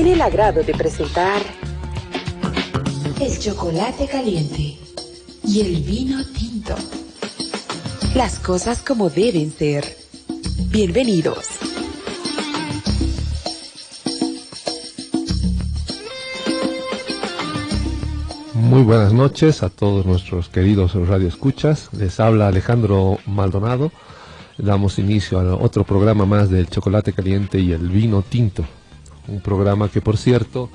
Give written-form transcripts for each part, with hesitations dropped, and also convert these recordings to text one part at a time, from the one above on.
tiene el agrado de presentar el chocolate caliente y el vino tinto. Las cosas como deben ser. Bienvenidos. Muy buenas noches a todos nuestros queridos radioescuchas. Les habla Alejandro Maldonado. Damos inicio a otro programa más del chocolate caliente y el vino tinto. Un programa que, por cierto,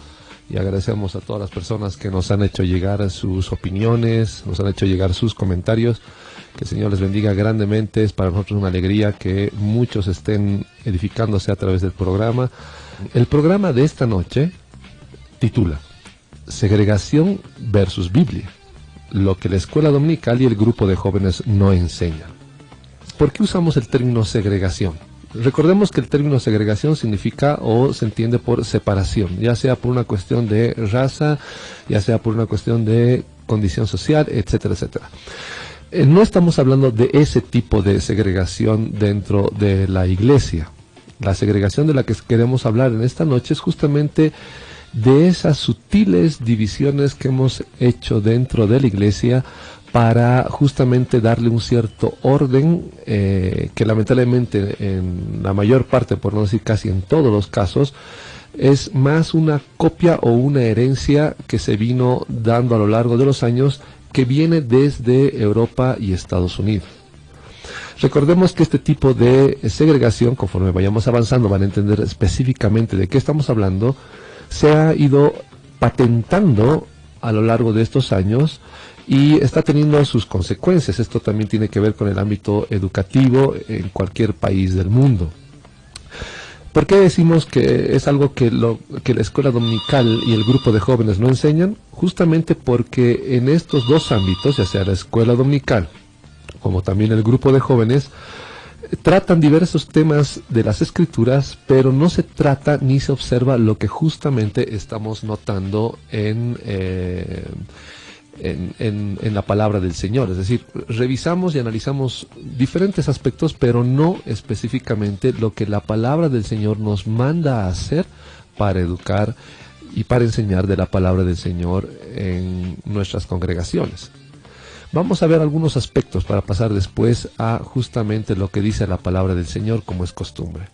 y agradecemos a todas las personas que nos han hecho llegar sus opiniones, nos han hecho llegar sus comentarios. Que el Señor les bendiga grandemente. Es para nosotros una alegría que muchos estén edificándose a través del programa. El programa de esta noche titula Segregación versus Biblia, lo que la escuela dominical y el grupo de jóvenes no enseñan. ¿Por qué usamos el término segregación? Recordemos que el término segregación significa o se entiende por separación, ya sea por una cuestión de raza, ya sea por una cuestión de condición social, etcétera, etcétera. No estamos hablando de ese tipo de segregación dentro de la iglesia. La segregación de la que queremos hablar en esta noche es justamente de esas sutiles divisiones que hemos hecho dentro de la iglesia para justamente darle un cierto orden que lamentablemente en la mayor parte, por no decir casi en todos los casos, es más una copia o una herencia que se vino dando a lo largo de los años, que viene desde Europa y Estados Unidos. Recordemos que este tipo de segregación, conforme vayamos avanzando, van a entender específicamente de qué estamos hablando, se ha ido patentando a lo largo de estos años y está teniendo sus consecuencias. Esto también tiene que ver con el ámbito educativo en cualquier país del mundo. ¿Por qué decimos que es algo que la escuela dominical y el grupo de jóvenes no enseñan? Justamente porque en estos dos ámbitos, ya sea la escuela dominical como también el grupo de jóvenes, tratan diversos temas de las escrituras, pero no se trata ni se observa lo que justamente estamos notando en la palabra del Señor. Es decir, revisamos y analizamos diferentes aspectos, pero no específicamente lo que la palabra del Señor nos manda a hacer para educar y para enseñar de la palabra del Señor en nuestras congregaciones. Vamos a ver algunos aspectos para pasar después a justamente lo que dice la palabra del Señor, como es costumbre.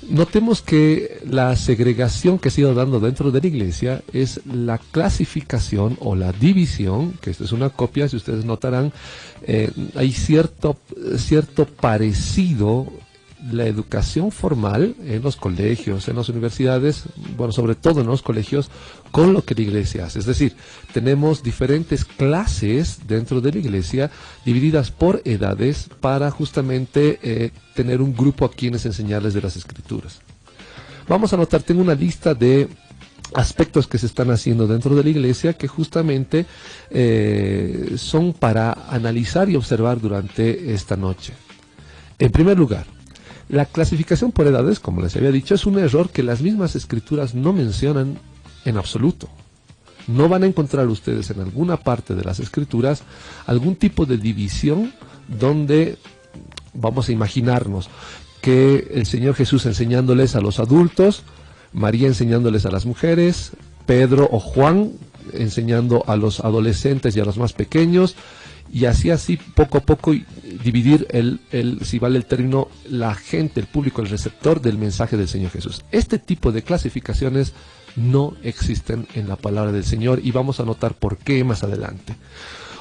Notemos que la segregación que se ha ido dando dentro de la iglesia es la clasificación o la división, que esto es una copia, si ustedes notarán, hay cierto parecido. La educación formal en los colegios, en las universidades, bueno, sobre todo en los colegios, con lo que la iglesia hace. Es decir, tenemos diferentes clases dentro de la iglesia, divididas por edades, para justamente tener un grupo a quienes enseñarles de las escrituras. Vamos a notar, tengo una lista de aspectos que se están haciendo dentro de la iglesia que justamente son para analizar y observar durante esta noche. En primer lugar, la clasificación por edades, como les había dicho, es un error que las mismas escrituras no mencionan en absoluto. No van a encontrar ustedes en alguna parte de las escrituras algún tipo de división donde vamos a imaginarnos que el Señor Jesús enseñándoles a los adultos, María enseñándoles a las mujeres, Pedro o Juan enseñando a los adolescentes y a los más pequeños, y así poco a poco dividir si vale el término, la gente, el público, el receptor del mensaje del Señor Jesús. Este tipo de clasificaciones no existen en la palabra del Señor y vamos a notar por qué más adelante.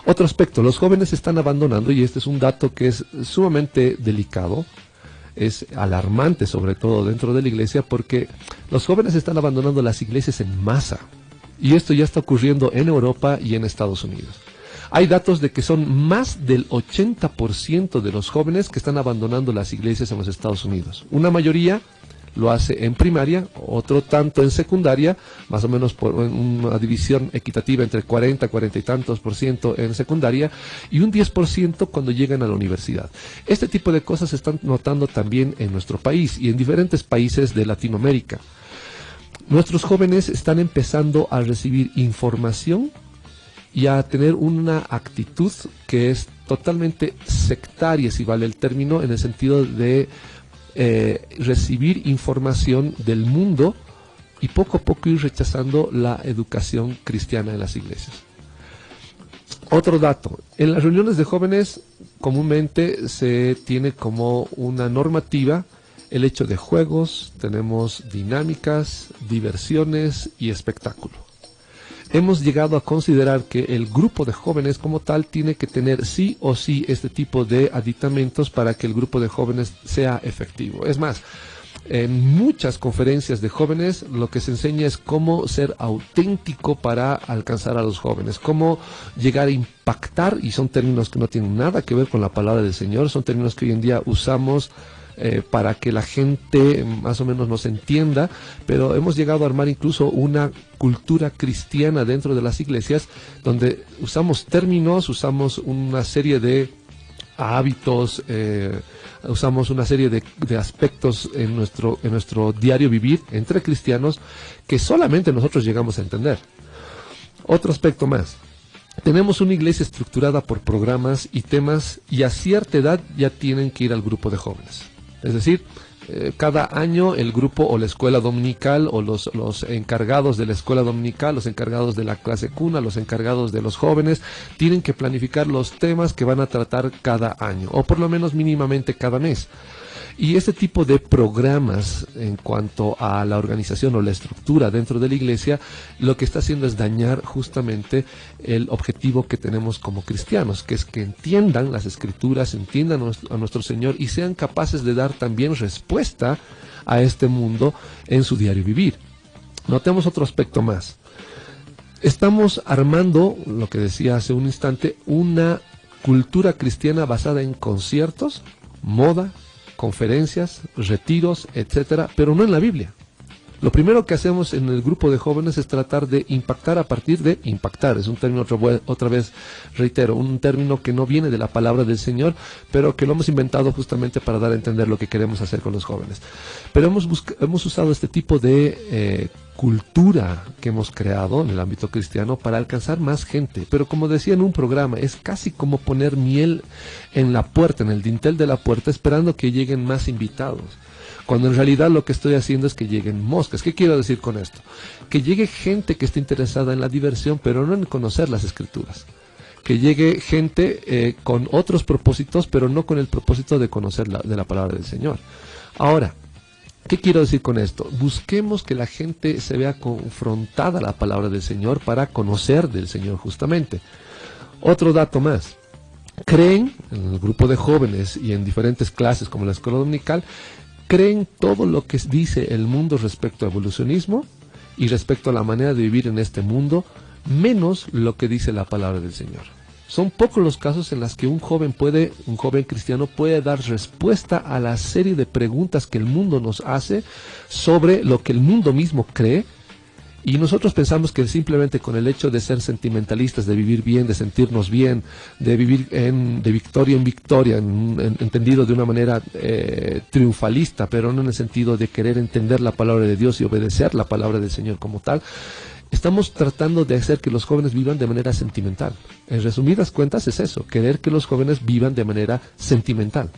Otro aspecto, los jóvenes están abandonando, y este es un dato que es sumamente delicado, es alarmante sobre todo dentro de la iglesia, porque los jóvenes están abandonando las iglesias en masa, y esto ya está ocurriendo en Europa y en Estados Unidos. Hay datos de que son más del 80% de los jóvenes que están abandonando las iglesias en los Estados Unidos. Una mayoría lo hace en primaria, otro tanto en secundaria, más o menos por una división equitativa entre 40 y tantos por ciento en secundaria, y un 10% cuando llegan a la universidad. Este tipo de cosas se están notando también en nuestro país y en diferentes países de Latinoamérica. Nuestros jóvenes están empezando a recibir información y a tener una actitud que es totalmente sectaria, si vale el término, en el sentido de recibir información del mundo y poco a poco ir rechazando la educación cristiana en las iglesias. Otro dato, en las reuniones de jóvenes comúnmente se tiene como una normativa el hecho de juegos, tenemos dinámicas, diversiones y espectáculo. Hemos llegado a considerar que el grupo de jóvenes como tal tiene que tener sí o sí este tipo de aditamentos para que el grupo de jóvenes sea efectivo. Es más, en muchas conferencias de jóvenes lo que se enseña es cómo ser auténtico para alcanzar a los jóvenes, cómo llegar a impactar, y son términos que no tienen nada que ver con la palabra del Señor, son términos que hoy en día usamos para que la gente más o menos nos entienda, pero hemos llegado a armar incluso una cultura cristiana dentro de las iglesias donde usamos términos, usamos una serie de hábitos, usamos una serie de aspectos en nuestro diario vivir entre cristianos que solamente nosotros llegamos a entender. Otro aspecto más. Tenemos una iglesia estructurada por programas y temas, y a cierta edad ya tienen que ir al grupo de jóvenes. Es decir, cada año el grupo o la escuela dominical o los encargados de la escuela dominical, los encargados de la clase cuna, los encargados de los jóvenes, tienen que planificar los temas que van a tratar cada año, o por lo menos mínimamente cada mes. Y este tipo de programas en cuanto a la organización o la estructura dentro de la iglesia, lo que está haciendo es dañar justamente el objetivo que tenemos como cristianos, que es que entiendan las escrituras, entiendan a nuestro Señor y sean capaces de dar también respuesta a este mundo en su diario vivir. Notemos otro aspecto más. Estamos armando, lo que decía hace un instante, una cultura cristiana basada en conciertos, moda, conferencias, retiros, etcétera, pero no en la Biblia. Lo primero que hacemos en el grupo de jóvenes es tratar de impactar a partir de impactar. Es un término, otra vez reitero, un término que no viene de la palabra del Señor, pero que lo hemos inventado justamente para dar a entender lo que queremos hacer con los jóvenes. Pero hemos usado este tipo de cultura que hemos creado en el ámbito cristiano para alcanzar más gente. Pero como decía en un programa, es casi como poner miel en la puerta, en el dintel de la puerta, esperando que lleguen más invitados. Cuando en realidad lo que estoy haciendo es que lleguen moscas. ¿Qué quiero decir con esto? Que llegue gente que esté interesada en la diversión, pero no en conocer las escrituras. Que llegue gente con otros propósitos, pero no con el propósito de conocer de la palabra del Señor. Ahora, ¿qué quiero decir con esto? Busquemos que la gente se vea confrontada a la palabra del Señor para conocer del Señor justamente. Otro dato más. Creen, en el grupo de jóvenes y en diferentes clases como la escuela dominical, creen todo lo que dice el mundo respecto a evolucionismo y respecto a la manera de vivir en este mundo, menos lo que dice la palabra del Señor. Son pocos los casos en los que un joven cristiano puede dar respuesta a la serie de preguntas que el mundo nos hace sobre lo que el mundo mismo cree. Y nosotros pensamos que simplemente con el hecho de ser sentimentalistas, de vivir bien, de sentirnos bien, de vivir de victoria en victoria, entendido de una manera triunfalista, pero no en el sentido de querer entender la palabra de Dios y obedecer la palabra del Señor como tal, estamos tratando de hacer que los jóvenes vivan de manera sentimental. En resumidas cuentas es eso, querer que los jóvenes vivan de manera sentimental.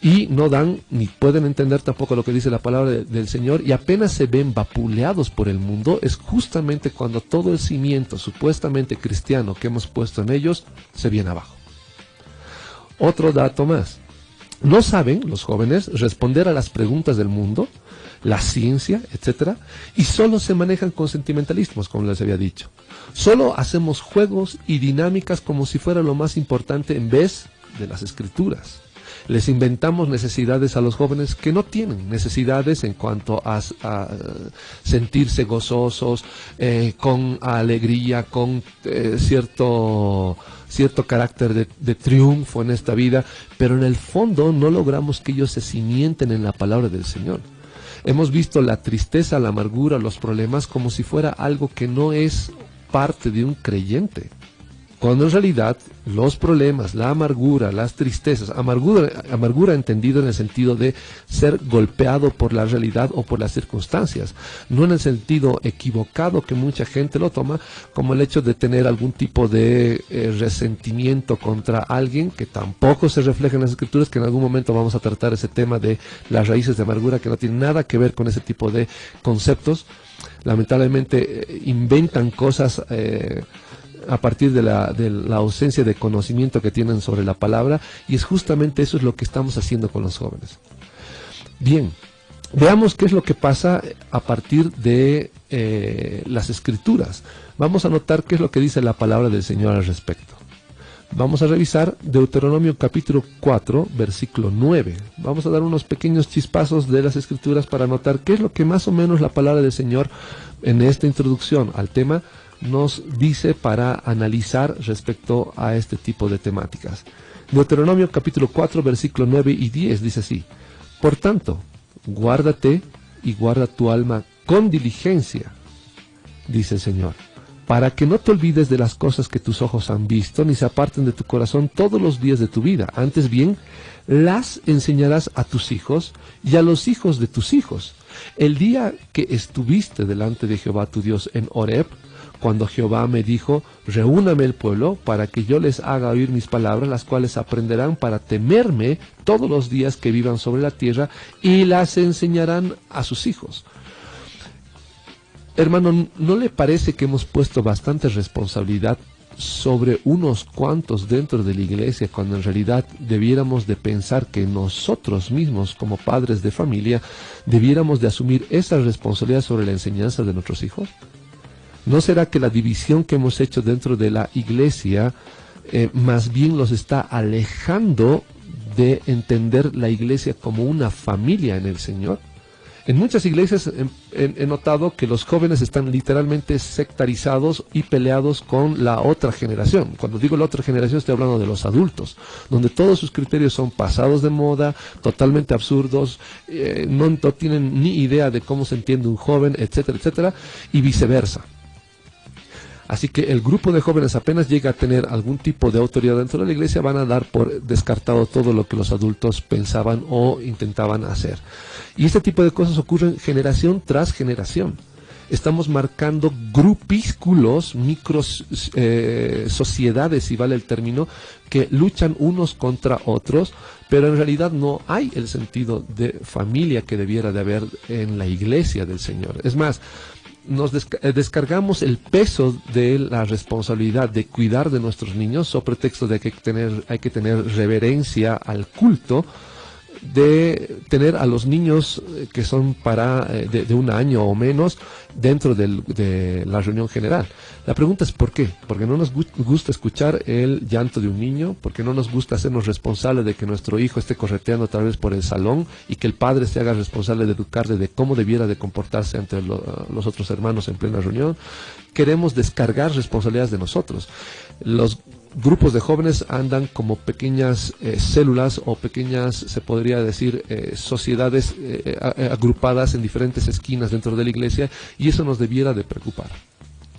Y no dan ni pueden entender tampoco lo que dice la palabra del Señor, y apenas se ven vapuleados por el mundo, es justamente cuando todo el cimiento supuestamente cristiano que hemos puesto en ellos se viene abajo. Otro dato más. No saben los jóvenes responder a las preguntas del mundo, la ciencia, etcétera, y solo se manejan con sentimentalismos, como les había dicho. Solo hacemos juegos y dinámicas como si fuera lo más importante en vez de las escrituras. Les inventamos necesidades a los jóvenes que no tienen necesidades en cuanto a sentirse gozosos, con alegría, con cierto carácter de triunfo en esta vida, pero en el fondo no logramos que ellos se cimienten en la palabra del Señor. Hemos visto la tristeza, la amargura, los problemas como si fuera algo que no es parte de un creyente, cuando en realidad los problemas, la amargura, las tristezas, amargura entendido en el sentido de ser golpeado por la realidad o por las circunstancias, no en el sentido equivocado que mucha gente lo toma, como el hecho de tener algún tipo de resentimiento contra alguien, que tampoco se refleja en las escrituras, que en algún momento vamos a tratar ese tema de las raíces de amargura, que no tiene nada que ver con ese tipo de conceptos. Lamentablemente inventan cosas a partir de la ausencia de conocimiento que tienen sobre la palabra, y es justamente eso es lo que estamos haciendo con los jóvenes. Bien, veamos qué es lo que pasa a partir de las escrituras. Vamos a notar qué es lo que dice la palabra del Señor al respecto. Vamos a revisar Deuteronomio capítulo 4, versículo 9. Vamos a dar unos pequeños chispazos de las escrituras para notar qué es lo que más o menos la palabra del Señor en esta introducción al tema nos dice para analizar respecto a este tipo de temáticas. Deuteronomio capítulo 4, versículo 9 y 10 dice así: Por tanto, guárdate y guarda tu alma con diligencia, dice el Señor, para que no te olvides de las cosas que tus ojos han visto, ni se aparten de tu corazón todos los días de tu vida. Antes bien, las enseñarás a tus hijos y a los hijos de tus hijos. El día que estuviste delante de Jehová tu Dios en Horeb, cuando Jehová me dijo: reúname el pueblo para que yo les haga oír mis palabras, las cuales aprenderán para temerme todos los días que vivan sobre la tierra, y las enseñarán a sus hijos. Hermano, ¿no le parece que hemos puesto bastante responsabilidad sobre unos cuantos dentro de la iglesia, cuando en realidad debiéramos de pensar que nosotros mismos, como padres de familia, debiéramos de asumir esa responsabilidad sobre la enseñanza de nuestros hijos? ¿No será que la división que hemos hecho dentro de la iglesia más bien los está alejando de entender la iglesia como una familia en el Señor? En muchas iglesias he notado que los jóvenes están literalmente sectarizados y peleados con la otra generación. Cuando digo la otra generación estoy hablando de los adultos, donde todos sus criterios son pasados de moda, totalmente absurdos, no tienen ni idea de cómo se entiende un joven, etcétera, etcétera, y viceversa. Así que el grupo de jóvenes apenas llega a tener algún tipo de autoridad dentro de la iglesia, van a dar por descartado todo lo que los adultos pensaban o intentaban hacer. Y este tipo de cosas ocurren generación tras generación. Estamos marcando grupísculos, sociedades, si vale el término, que luchan unos contra otros, pero en realidad no hay el sentido de familia que debiera de haber en la iglesia del Señor. Es más, nos descargamos el peso de la responsabilidad de cuidar de nuestros niños, sobre pretexto de que hay que tener reverencia al culto, de tener a los niños que son de un año o menos dentro de la reunión general. La pregunta es ¿por qué? Porque no nos gusta escuchar el llanto de un niño, porque no nos gusta hacernos responsables de que nuestro hijo esté correteando tal vez por el salón y que el padre se haga responsable de educarle de cómo debiera de comportarse ante los otros hermanos en plena reunión. Queremos descargar responsabilidades de nosotros. Los grupos de jóvenes andan como pequeñas células o pequeñas, se podría decir, sociedades agrupadas en diferentes esquinas dentro de la iglesia, y eso nos debiera de preocupar.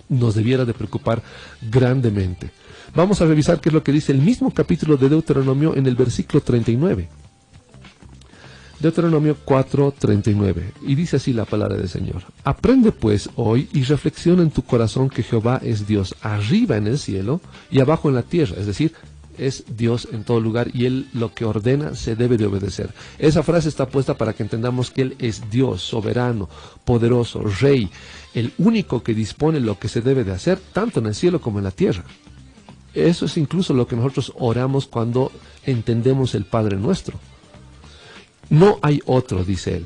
Nos debiera de preocupar grandemente. Vamos a revisar qué es lo que dice el mismo capítulo de Deuteronomio en el versículo 39. Deuteronomio 4:39, y dice así la palabra del Señor: Aprende pues hoy y reflexiona en tu corazón que Jehová es Dios arriba en el cielo y abajo en la tierra, es decir, es Dios en todo lugar, y Él lo que ordena se debe de obedecer. Esa frase está puesta para que entendamos que Él es Dios, soberano, poderoso, Rey, el único que dispone lo que se debe de hacer, tanto en el cielo como en la tierra. Eso es incluso lo que nosotros oramos cuando entendemos el Padre Nuestro. No hay otro, dice Él.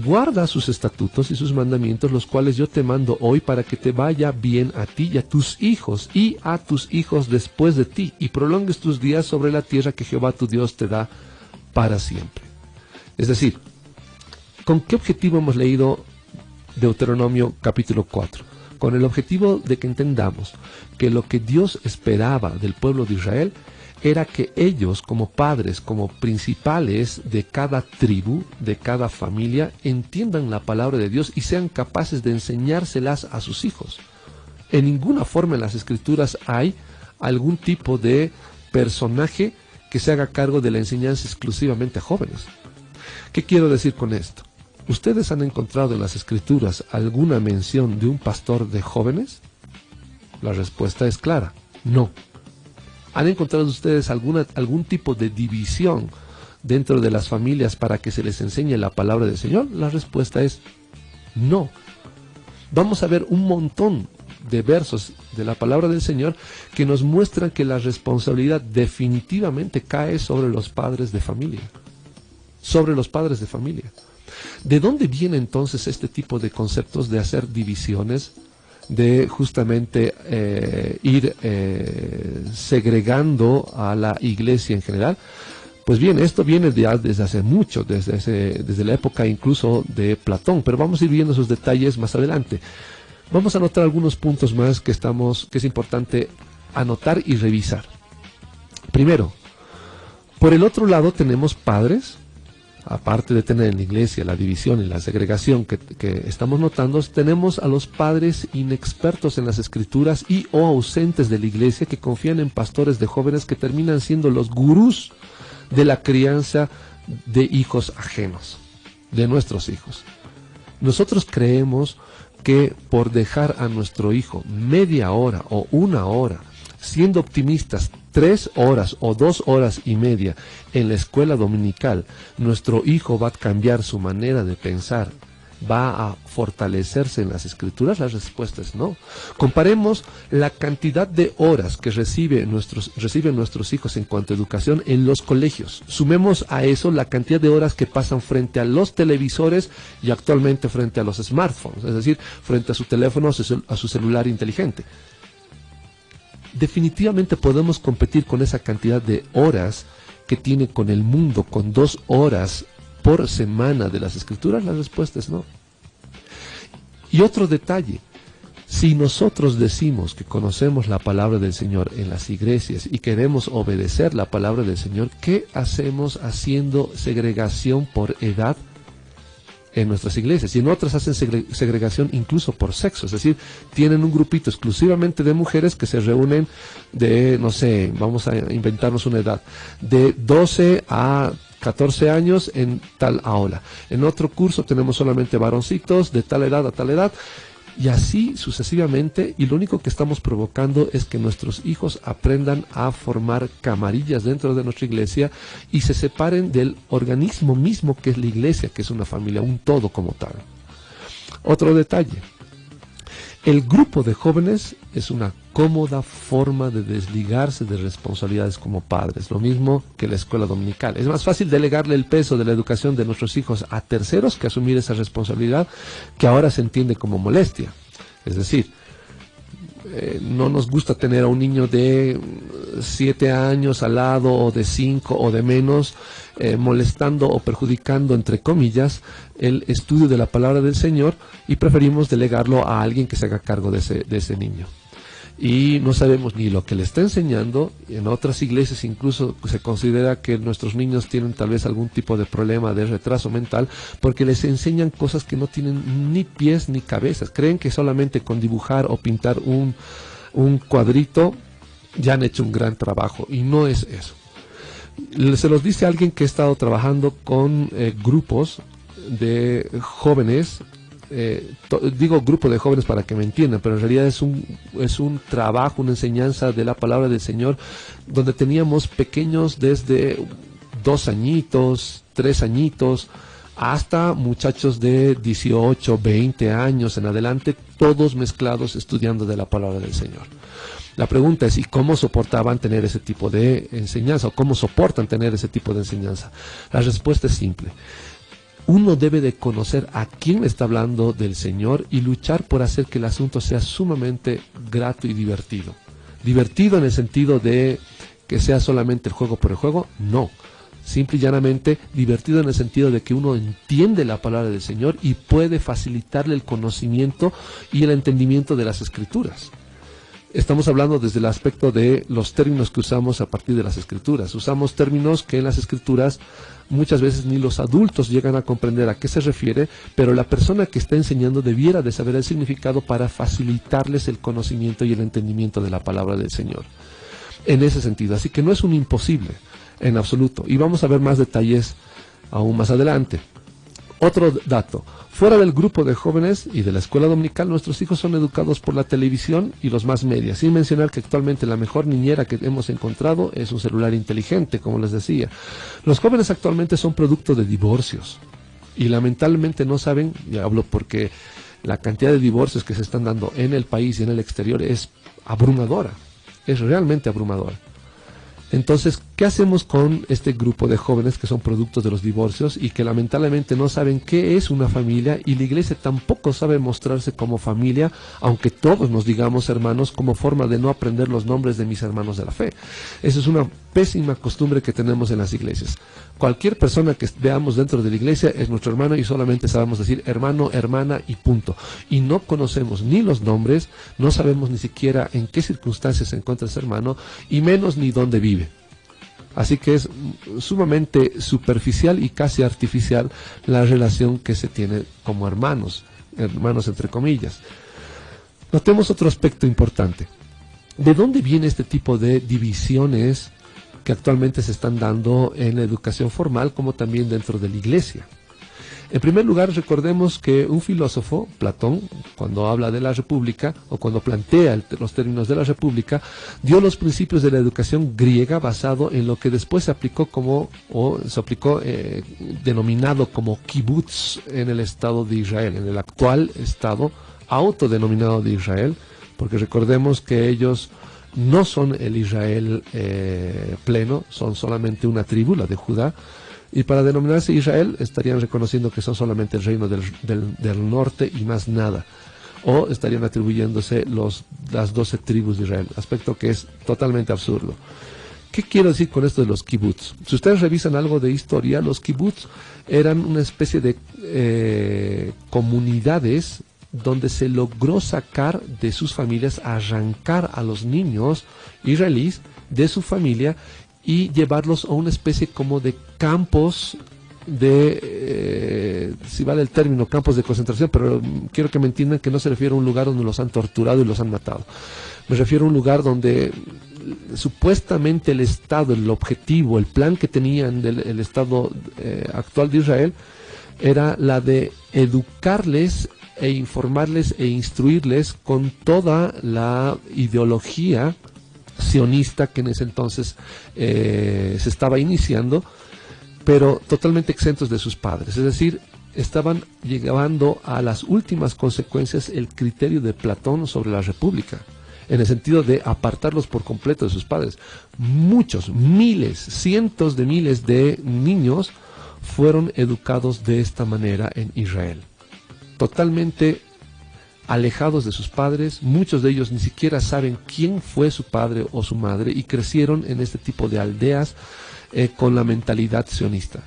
Guarda sus estatutos y sus mandamientos, los cuales yo te mando hoy, para que te vaya bien a ti y a tus hijos después de ti, y prolongues tus días sobre la tierra que Jehová tu Dios te da para siempre. Es decir, ¿con qué objetivo hemos leído Deuteronomio capítulo 4? Con el objetivo de que entendamos que lo que Dios esperaba del pueblo de Israel era que ellos, como padres, como principales de cada tribu, de cada familia, entiendan la palabra de Dios y sean capaces de enseñárselas a sus hijos. En ninguna forma en las Escrituras hay algún tipo de personaje que se haga cargo de la enseñanza exclusivamente a jóvenes. ¿Qué quiero decir con esto? ¿Ustedes han encontrado en las escrituras alguna mención de un pastor de jóvenes? La respuesta es clara, no. ¿Han encontrado ustedes algún tipo de división dentro de las familias para que se les enseñe la palabra del Señor? La respuesta es no. Vamos a ver un montón de versos de la palabra del Señor que nos muestran que la responsabilidad definitivamente cae sobre los padres de familia. Sobre los padres de familia. ¿De dónde viene entonces este tipo de conceptos de hacer divisiones, de justamente ir segregando a la iglesia en general? Pues bien, esto viene desde hace mucho, desde la época incluso de Platón, pero vamos a ir viendo esos detalles más adelante. Vamos a anotar algunos puntos más que es importante anotar y revisar. Primero, por el otro lado tenemos padres, aparte de tener en la iglesia la división y la segregación que estamos notando, tenemos a los padres inexpertos en las escrituras y o ausentes de la iglesia que confían en pastores de jóvenes que terminan siendo los gurús de la crianza de hijos ajenos, de nuestros hijos. Nosotros creemos que por dejar a nuestro hijo media hora o una hora, siendo optimistas 3 horas o 2 horas y media en la escuela dominical, nuestro hijo va a cambiar su manera de pensar, va a fortalecerse en las escrituras. La respuesta es no. Comparemos la cantidad de horas que reciben nuestros hijos en cuanto a educación en los colegios. Sumemos a eso la cantidad de horas que pasan frente a los televisores y actualmente frente a los smartphones, es decir, frente a su teléfono, a su celular inteligente. Definitivamente podemos competir con esa cantidad de horas que tiene con el mundo, con 2 horas por semana de las escrituras. La respuesta es no. Y otro detalle, si nosotros decimos que conocemos la palabra del Señor en las iglesias y queremos obedecer la palabra del Señor, ¿qué hacemos haciendo segregación por edad en nuestras iglesias? Y en otras hacen segregación incluso por sexo, es decir, tienen un grupito exclusivamente de mujeres que se reúnen de, no sé, vamos a inventarnos una edad, de 12 a 14 años en tal aula. En otro curso tenemos solamente varoncitos de tal edad a tal edad, y así sucesivamente, y lo único que estamos provocando es que nuestros hijos aprendan a formar camarillas dentro de nuestra iglesia y se separen del organismo mismo que es la iglesia, que es una familia, un todo como tal. Otro detalle, el grupo de jóvenes es una cómoda forma de desligarse de responsabilidades como padres, lo mismo que la escuela dominical. Es más fácil delegarle el peso de la educación de nuestros hijos a terceros que asumir esa responsabilidad, que ahora se entiende como molestia. Es decir, no nos gusta tener a un niño de 7 años al lado, o de 5 o de menos, molestando o perjudicando, entre comillas, el estudio de la palabra del Señor, y preferimos delegarlo a alguien que se haga cargo de ese niño. Y no sabemos ni lo que le está enseñando. En otras iglesias incluso se considera que nuestros niños tienen tal vez algún tipo de problema de retraso mental, porque les enseñan cosas que no tienen ni pies ni cabezas. Creen que solamente con dibujar o pintar un cuadrito ya han hecho un gran trabajo, y no es eso. Se los dice alguien que ha estado trabajando con grupos de jóvenes. Digo grupo de jóvenes para que me entiendan, pero en realidad es un trabajo, una enseñanza de la palabra del Señor, donde teníamos pequeños desde 2 añitos, 3 añitos, hasta muchachos de 18, 20 años en adelante, todos mezclados estudiando de la palabra del Señor. La pregunta es, ¿y cómo soportaban tener ese tipo de enseñanza? ¿O cómo soportan tener ese tipo de enseñanza? La respuesta es simple. Uno debe de conocer a quién está hablando del Señor y luchar por hacer que el asunto sea sumamente grato y divertido. Divertido en el sentido de que sea solamente el juego por el juego, no. Simple y llanamente divertido en el sentido de que uno entiende la palabra del Señor y puede facilitarle el conocimiento y el entendimiento de las Escrituras. Estamos hablando desde el aspecto de los términos que usamos a partir de las Escrituras. Usamos términos que en las Escrituras muchas veces ni los adultos llegan a comprender a qué se refiere, pero la persona que está enseñando debiera de saber el significado para facilitarles el conocimiento y el entendimiento de la palabra del Señor. en ese sentido. Así que no es un imposible en absoluto. Y vamos a ver más detalles aún más adelante. Otro dato, fuera del grupo de jóvenes y de la escuela dominical, nuestros hijos son educados por la televisión y los más media, sin mencionar que actualmente la mejor niñera que hemos encontrado es un celular inteligente, como les decía. Los jóvenes actualmente son producto de divorcios y lamentablemente no saben, y hablo porque la cantidad de divorcios que se están dando en el país y en el exterior es abrumadora, es realmente abrumadora. Entonces, ¿qué hacemos con este grupo de jóvenes que son productos de los divorcios y que lamentablemente no saben qué es una familia, y la iglesia tampoco sabe mostrarse como familia, aunque todos nos digamos hermanos, como forma de no aprender los nombres de mis hermanos de la fe? Esa es una pésima costumbre que tenemos en las iglesias. Cualquier persona que veamos dentro de la iglesia es nuestro hermano y solamente sabemos decir hermano, hermana y punto. Y no conocemos ni los nombres, no sabemos ni siquiera en qué circunstancias se encuentra ese hermano y menos ni dónde vive. Así que es sumamente superficial y casi artificial la relación que se tiene como hermanos, hermanos entre comillas. Notemos otro aspecto importante. ¿De dónde viene este tipo de divisiones que actualmente se están dando en la educación formal como también dentro de la iglesia? En primer lugar, recordemos que un filósofo, Platón, cuando habla de la república o cuando plantea los términos de la república, dio los principios de la educación griega basado en lo que después se aplicó denominado como kibutz en el Estado de Israel, en el actual Estado autodenominado de Israel, porque recordemos que ellos no son el Israel pleno, son solamente una tribu, la de Judá. Y para denominarse Israel estarían reconociendo que son solamente el reino del norte y más nada. O estarían atribuyéndose las 12 tribus de Israel, aspecto que es totalmente absurdo. ¿Qué quiero decir con esto de los kibbutz? Si ustedes revisan algo de historia, los kibbutz eran una especie de comunidades donde se logró sacar de sus familias, arrancar a los niños israelíes de su familia y llevarlos a una especie como de campos si vale el término, campos de concentración, pero quiero que me entiendan que no se refiere a un lugar donde los han torturado y los han matado. Me refiero a un lugar donde supuestamente el Estado, el objetivo, el plan que tenían el Estado actual de Israel era la de educarles e informarles e instruirles con toda la ideología sionista que en ese entonces se estaba iniciando, pero totalmente exentos de sus padres. Es decir, estaban llevando a las últimas consecuencias el criterio de Platón sobre la república, en el sentido de apartarlos por completo de sus padres. Muchos, miles, cientos de miles de niños fueron educados de esta manera en Israel, totalmente alejados de sus padres. Muchos de ellos ni siquiera saben quién fue su padre o su madre y crecieron en este tipo de aldeas con la mentalidad sionista.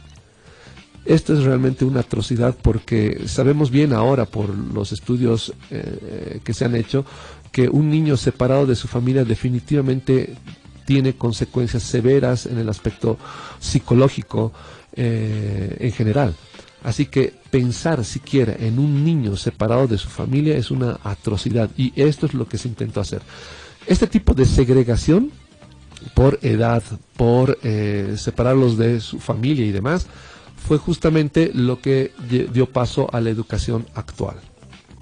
Esto es realmente una atrocidad, porque sabemos bien ahora por los estudios que se han hecho que un niño separado de su familia definitivamente tiene consecuencias severas en el aspecto psicológico en general. Así que pensar siquiera en un niño separado de su familia es una atrocidad, y esto es lo que se intentó hacer. Este tipo de segregación por edad, por separarlos de su familia y demás, fue justamente lo que dio paso a la educación actual.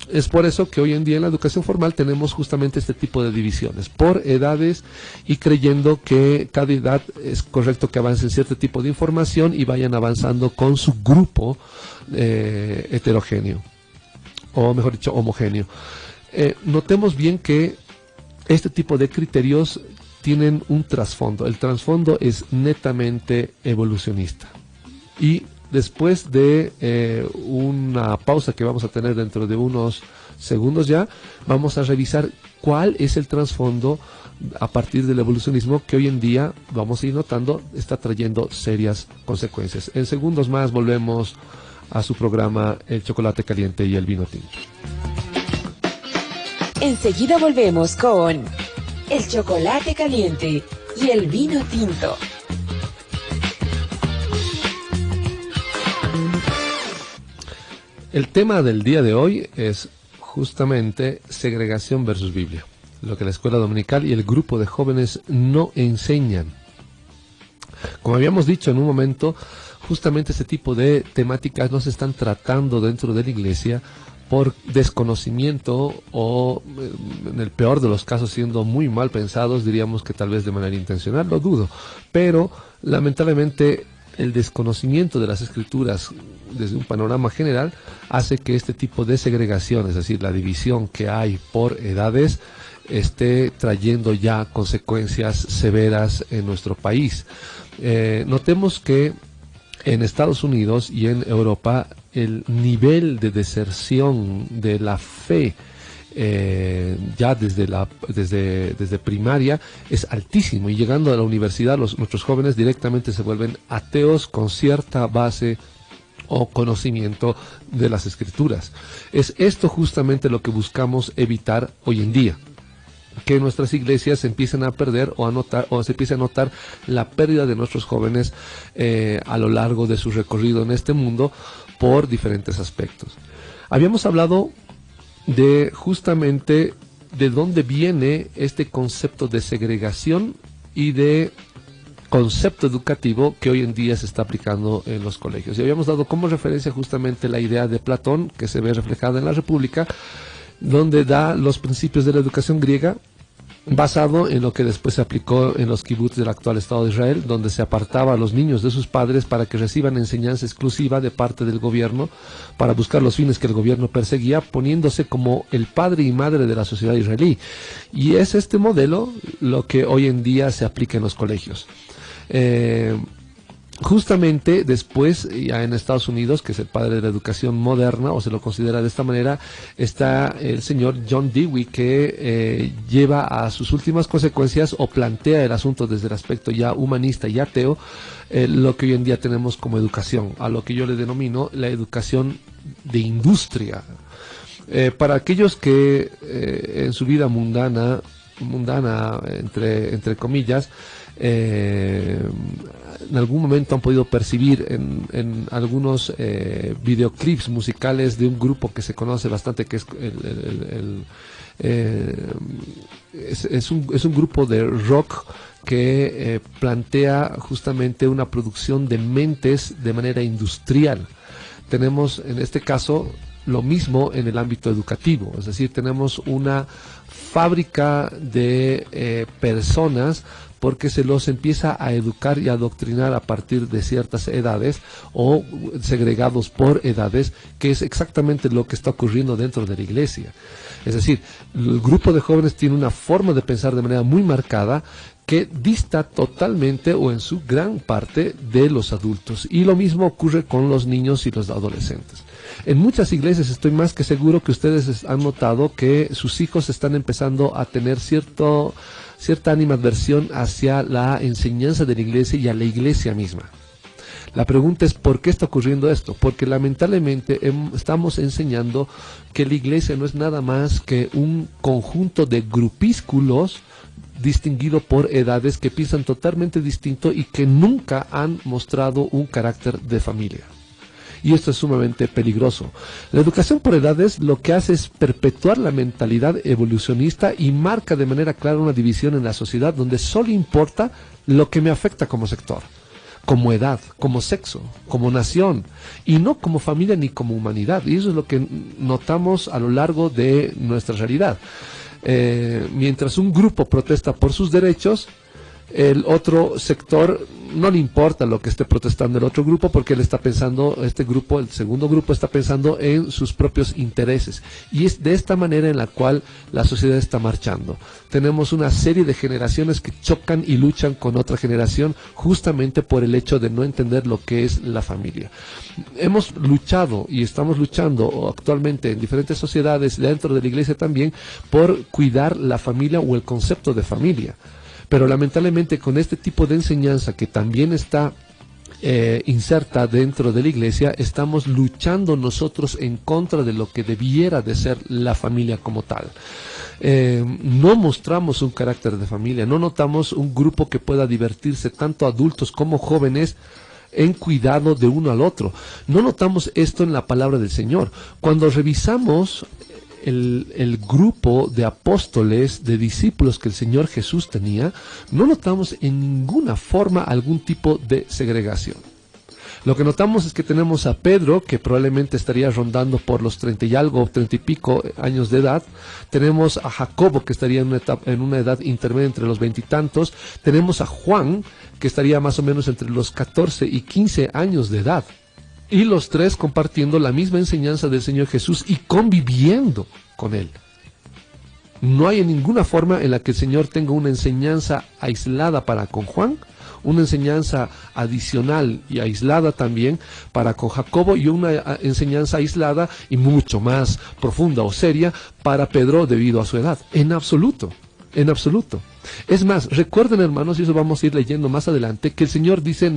Es por eso que hoy en día en la educación formal tenemos justamente este tipo de divisiones por edades, y creyendo que cada edad es correcto que avancen cierto tipo de información y vayan avanzando con su grupo heterogéneo, o mejor dicho, homogéneo. Notemos bien que este tipo de criterios tienen un trasfondo. El trasfondo es netamente evolucionista. Y después de una pausa que vamos a tener dentro de unos segundos ya, vamos a revisar cuál es el trasfondo a partir del evolucionismo que hoy en día, vamos a ir notando, está trayendo serias consecuencias. En segundos más volvemos a su programa El Chocolate Caliente y el Vino Tinto. Enseguida volvemos con El Chocolate Caliente y el Vino Tinto. El tema del día de hoy es justamente segregación versus Biblia. lo que la escuela dominical y el grupo de jóvenes no enseñan. Como habíamos dicho en un momento, justamente este tipo de temáticas no se están tratando dentro de la iglesia por desconocimiento o, en el peor de los casos, siendo muy mal pensados, diríamos que tal vez de manera intencional, lo dudo, pero lamentablemente el desconocimiento de las escrituras desde un panorama general hace que este tipo de segregación, es decir, la división que hay por edades, esté trayendo ya consecuencias severas en nuestro país. Notemos que en Estados Unidos y en Europa el nivel de deserción de la fe ya desde primaria es altísimo, y llegando a la universidad nuestros jóvenes directamente se vuelven ateos con cierta base o conocimiento de las escrituras. Es esto justamente lo que buscamos evitar hoy en día, que nuestras iglesias se empiecen a perder o se empiece a notar la pérdida de nuestros jóvenes a lo largo de su recorrido en este mundo por diferentes aspectos. Habíamos hablado de justamente de dónde viene este concepto de segregación y de concepto educativo que hoy en día se está aplicando en los colegios. Y habíamos dado como referencia justamente la idea de Platón, que se ve reflejada en la República, donde da los principios de la educación griega, basado en lo que después se aplicó en los kibbutz del actual Estado de Israel, donde se apartaba a los niños de sus padres para que reciban enseñanza exclusiva de parte del gobierno, para buscar los fines que el gobierno perseguía, poniéndose como el padre y madre de la sociedad israelí. Y es este modelo lo que hoy en día se aplica en los colegios. Justamente después, ya en Estados Unidos, que es el padre de la educación moderna, o se lo considera de esta manera, está el señor John Dewey, que lleva a sus últimas consecuencias o plantea el asunto desde el aspecto ya humanista y ateo, lo que hoy en día tenemos como educación, a lo que yo le denomino la educación de industria. Para aquellos que en su vida mundana entre comillas, en algún momento han podido percibir en algunos videoclips musicales de un grupo que se conoce bastante, que es un grupo de rock que plantea justamente una producción de mentes de manera industrial. Tenemos en este caso lo mismo en el ámbito educativo, es decir, tenemos una fábrica de personas, porque se los empieza a educar y a adoctrinar a partir de ciertas edades o segregados por edades, que es exactamente lo que está ocurriendo dentro de la iglesia. Es decir, el grupo de jóvenes tiene una forma de pensar de manera muy marcada que dista totalmente o en su gran parte de los adultos, y lo mismo ocurre con los niños y los adolescentes. En muchas iglesias estoy más que seguro que ustedes han notado que sus hijos están empezando a tener cierta animadversión hacia la enseñanza de la iglesia y a la iglesia misma. La pregunta es, ¿por qué está ocurriendo esto? Porque lamentablemente estamos enseñando que la iglesia no es nada más que un conjunto de grupísculos distinguido por edades que piensan totalmente distinto y que nunca han mostrado un carácter de familia. Y esto es sumamente peligroso. La educación por edades lo que hace es perpetuar la mentalidad evolucionista y marca de manera clara una división en la sociedad donde solo importa lo que me afecta como sector, como edad, como sexo, como nación, y no como familia ni como humanidad. Y eso es lo que notamos a lo largo de nuestra realidad. Mientras un grupo protesta por sus derechos, el otro sector no le importa lo que esté protestando el otro grupo, porque él está pensando, este grupo, el segundo grupo, está pensando en sus propios intereses. Y es de esta manera en la cual la sociedad está marchando. Tenemos una serie de generaciones que chocan y luchan con otra generación justamente por el hecho de no entender lo que es la familia. Hemos luchado y estamos luchando actualmente en diferentes sociedades, dentro de la iglesia también, por cuidar la familia o el concepto de familia. Pero lamentablemente con este tipo de enseñanza que también está inserta dentro de la iglesia, estamos luchando nosotros en contra de lo que debiera de ser la familia como tal. No mostramos un carácter de familia, no notamos un grupo que pueda divertirse, tanto adultos como jóvenes, en cuidado de uno al otro. No notamos esto en la palabra del Señor. Cuando revisamos el grupo de apóstoles, de discípulos que el Señor Jesús tenía, no notamos en ninguna forma algún tipo de segregación. Lo que notamos es que tenemos a Pedro, que probablemente estaría rondando por los 30 y algo, 30 y pico años de edad. Tenemos a Jacobo, que estaría en una edad intermedia entre los 20 y tantos. Tenemos a Juan, que estaría más o menos entre los 14 y 15 años de edad. Y los tres compartiendo la misma enseñanza del Señor Jesús y conviviendo con Él. No hay en ninguna forma en la que el Señor tenga una enseñanza aislada para con Juan, una enseñanza adicional y aislada también para con Jacobo, y una enseñanza aislada y mucho más profunda o seria para Pedro debido a su edad. En absoluto, en absoluto. Es más, recuerden, hermanos, y eso vamos a ir leyendo más adelante, que el Señor dice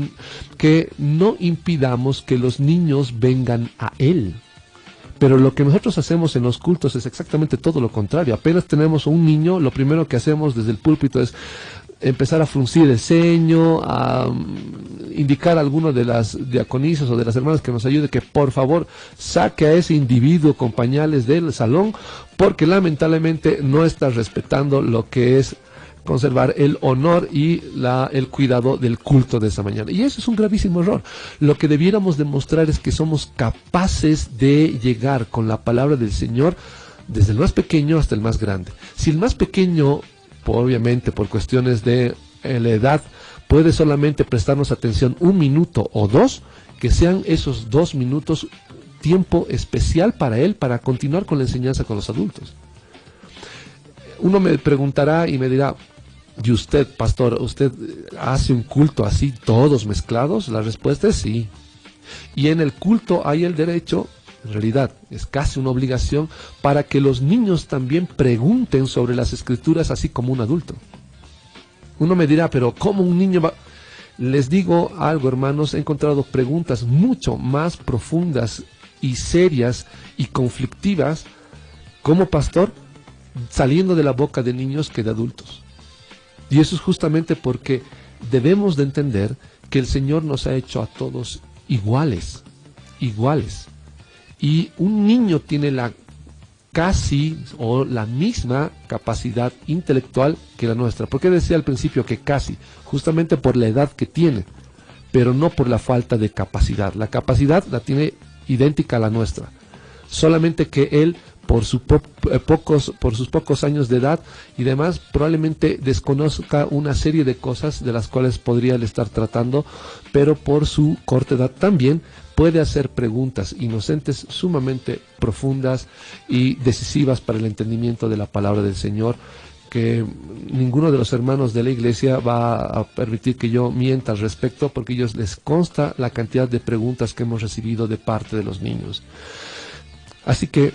que no impidamos que los niños vengan a Él. Pero lo que nosotros hacemos en los cultos es exactamente todo lo contrario. Apenas tenemos un niño, lo primero que hacemos desde el púlpito es empezar a fruncir el ceño, a indicar a alguno de las diaconisas o de las hermanas que nos ayude que por favor saque a ese individuo con pañales del salón, porque lamentablemente no está respetando lo que es conservar el honor y el cuidado del culto de esa mañana. Y eso es un gravísimo error. Lo que debiéramos demostrar es que somos capaces de llegar con la palabra del Señor desde el más pequeño hasta el más grande. Si el más pequeño, obviamente por cuestiones de la edad, puede solamente prestarnos atención 1 minuto o 2, que sean esos 2 minutos tiempo especial para él, para continuar con la enseñanza con los adultos. Uno me preguntará y me dirá: ¿y usted, pastor, usted hace un culto así, todos mezclados? La respuesta es sí. Y en el culto hay el derecho, en realidad es casi una obligación, para que los niños también pregunten sobre las escrituras, así como un adulto. Uno me dirá: pero ¿cómo un niño va? Les digo algo, hermanos, he encontrado preguntas mucho más profundas y serias y conflictivas como pastor saliendo de la boca de niños que de adultos. Y eso es justamente porque debemos de entender que el Señor nos ha hecho a todos iguales, iguales. Y un niño tiene la casi o la misma capacidad intelectual que la nuestra. ¿Por qué decía al principio que casi? Justamente por la edad que tiene, pero no por la falta de capacidad. La capacidad la tiene idéntica a la nuestra. Solamente que él, por sus pocos años de edad y demás, probablemente desconozca una serie de cosas de las cuales podría él estar tratando, pero por su corta edad también puede hacer preguntas inocentes sumamente profundas y decisivas para el entendimiento de la palabra del Señor, que ninguno de los hermanos de la iglesia va a permitir que yo mienta al respecto, porque a ellos les consta la cantidad de preguntas que hemos recibido de parte de los niños. Así que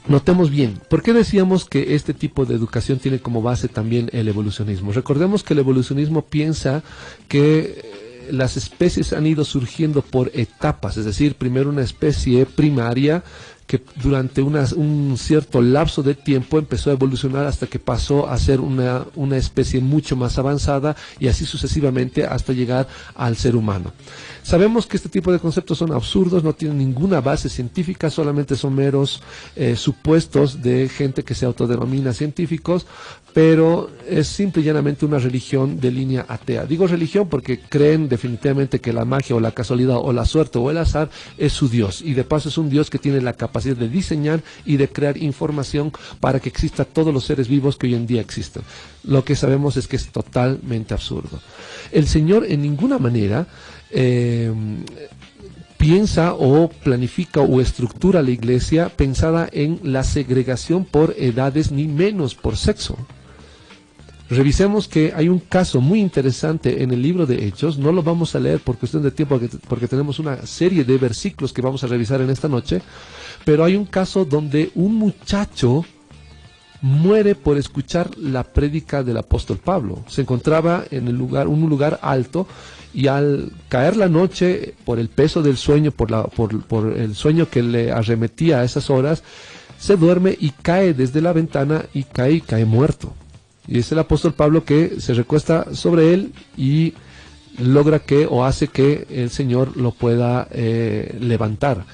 notemos bien, ¿por qué decíamos que este tipo de educación tiene como base también el evolucionismo? Recordemos que el evolucionismo piensa que las especies han ido surgiendo por etapas, es decir, primero una especie primaria que durante un cierto lapso de tiempo empezó a evolucionar hasta que pasó a ser una especie mucho más avanzada, y así sucesivamente hasta llegar al ser humano. Sabemos que este tipo de conceptos son absurdos, no tienen ninguna base científica, solamente son meros supuestos de gente que se autodenomina científicos, pero es simple y llanamente una religión de línea atea. Digo religión porque creen definitivamente que la magia o la casualidad o la suerte o el azar es su Dios, y de paso es un Dios que tiene la capacidad de diseñar y de crear información para que exista todos los seres vivos que hoy en día existen. Lo que sabemos es que es totalmente absurdo. El Señor en ninguna manera piensa o planifica o estructura la iglesia pensada en la segregación por edades ni menos por sexo. Revisemos que hay un caso muy interesante en el libro de Hechos. No lo vamos a leer por cuestión de tiempo porque tenemos una serie de versículos que vamos a revisar en esta noche, pero hay un caso donde un muchacho muere por escuchar la prédica del apóstol Pablo. Se encontraba en un lugar alto, y al caer la noche, por el peso del sueño, por el sueño que le arremetía a esas horas, se duerme y cae desde la ventana y cae muerto. Y es el apóstol Pablo que se recuesta sobre él y logra hace que el Señor lo pueda levantar.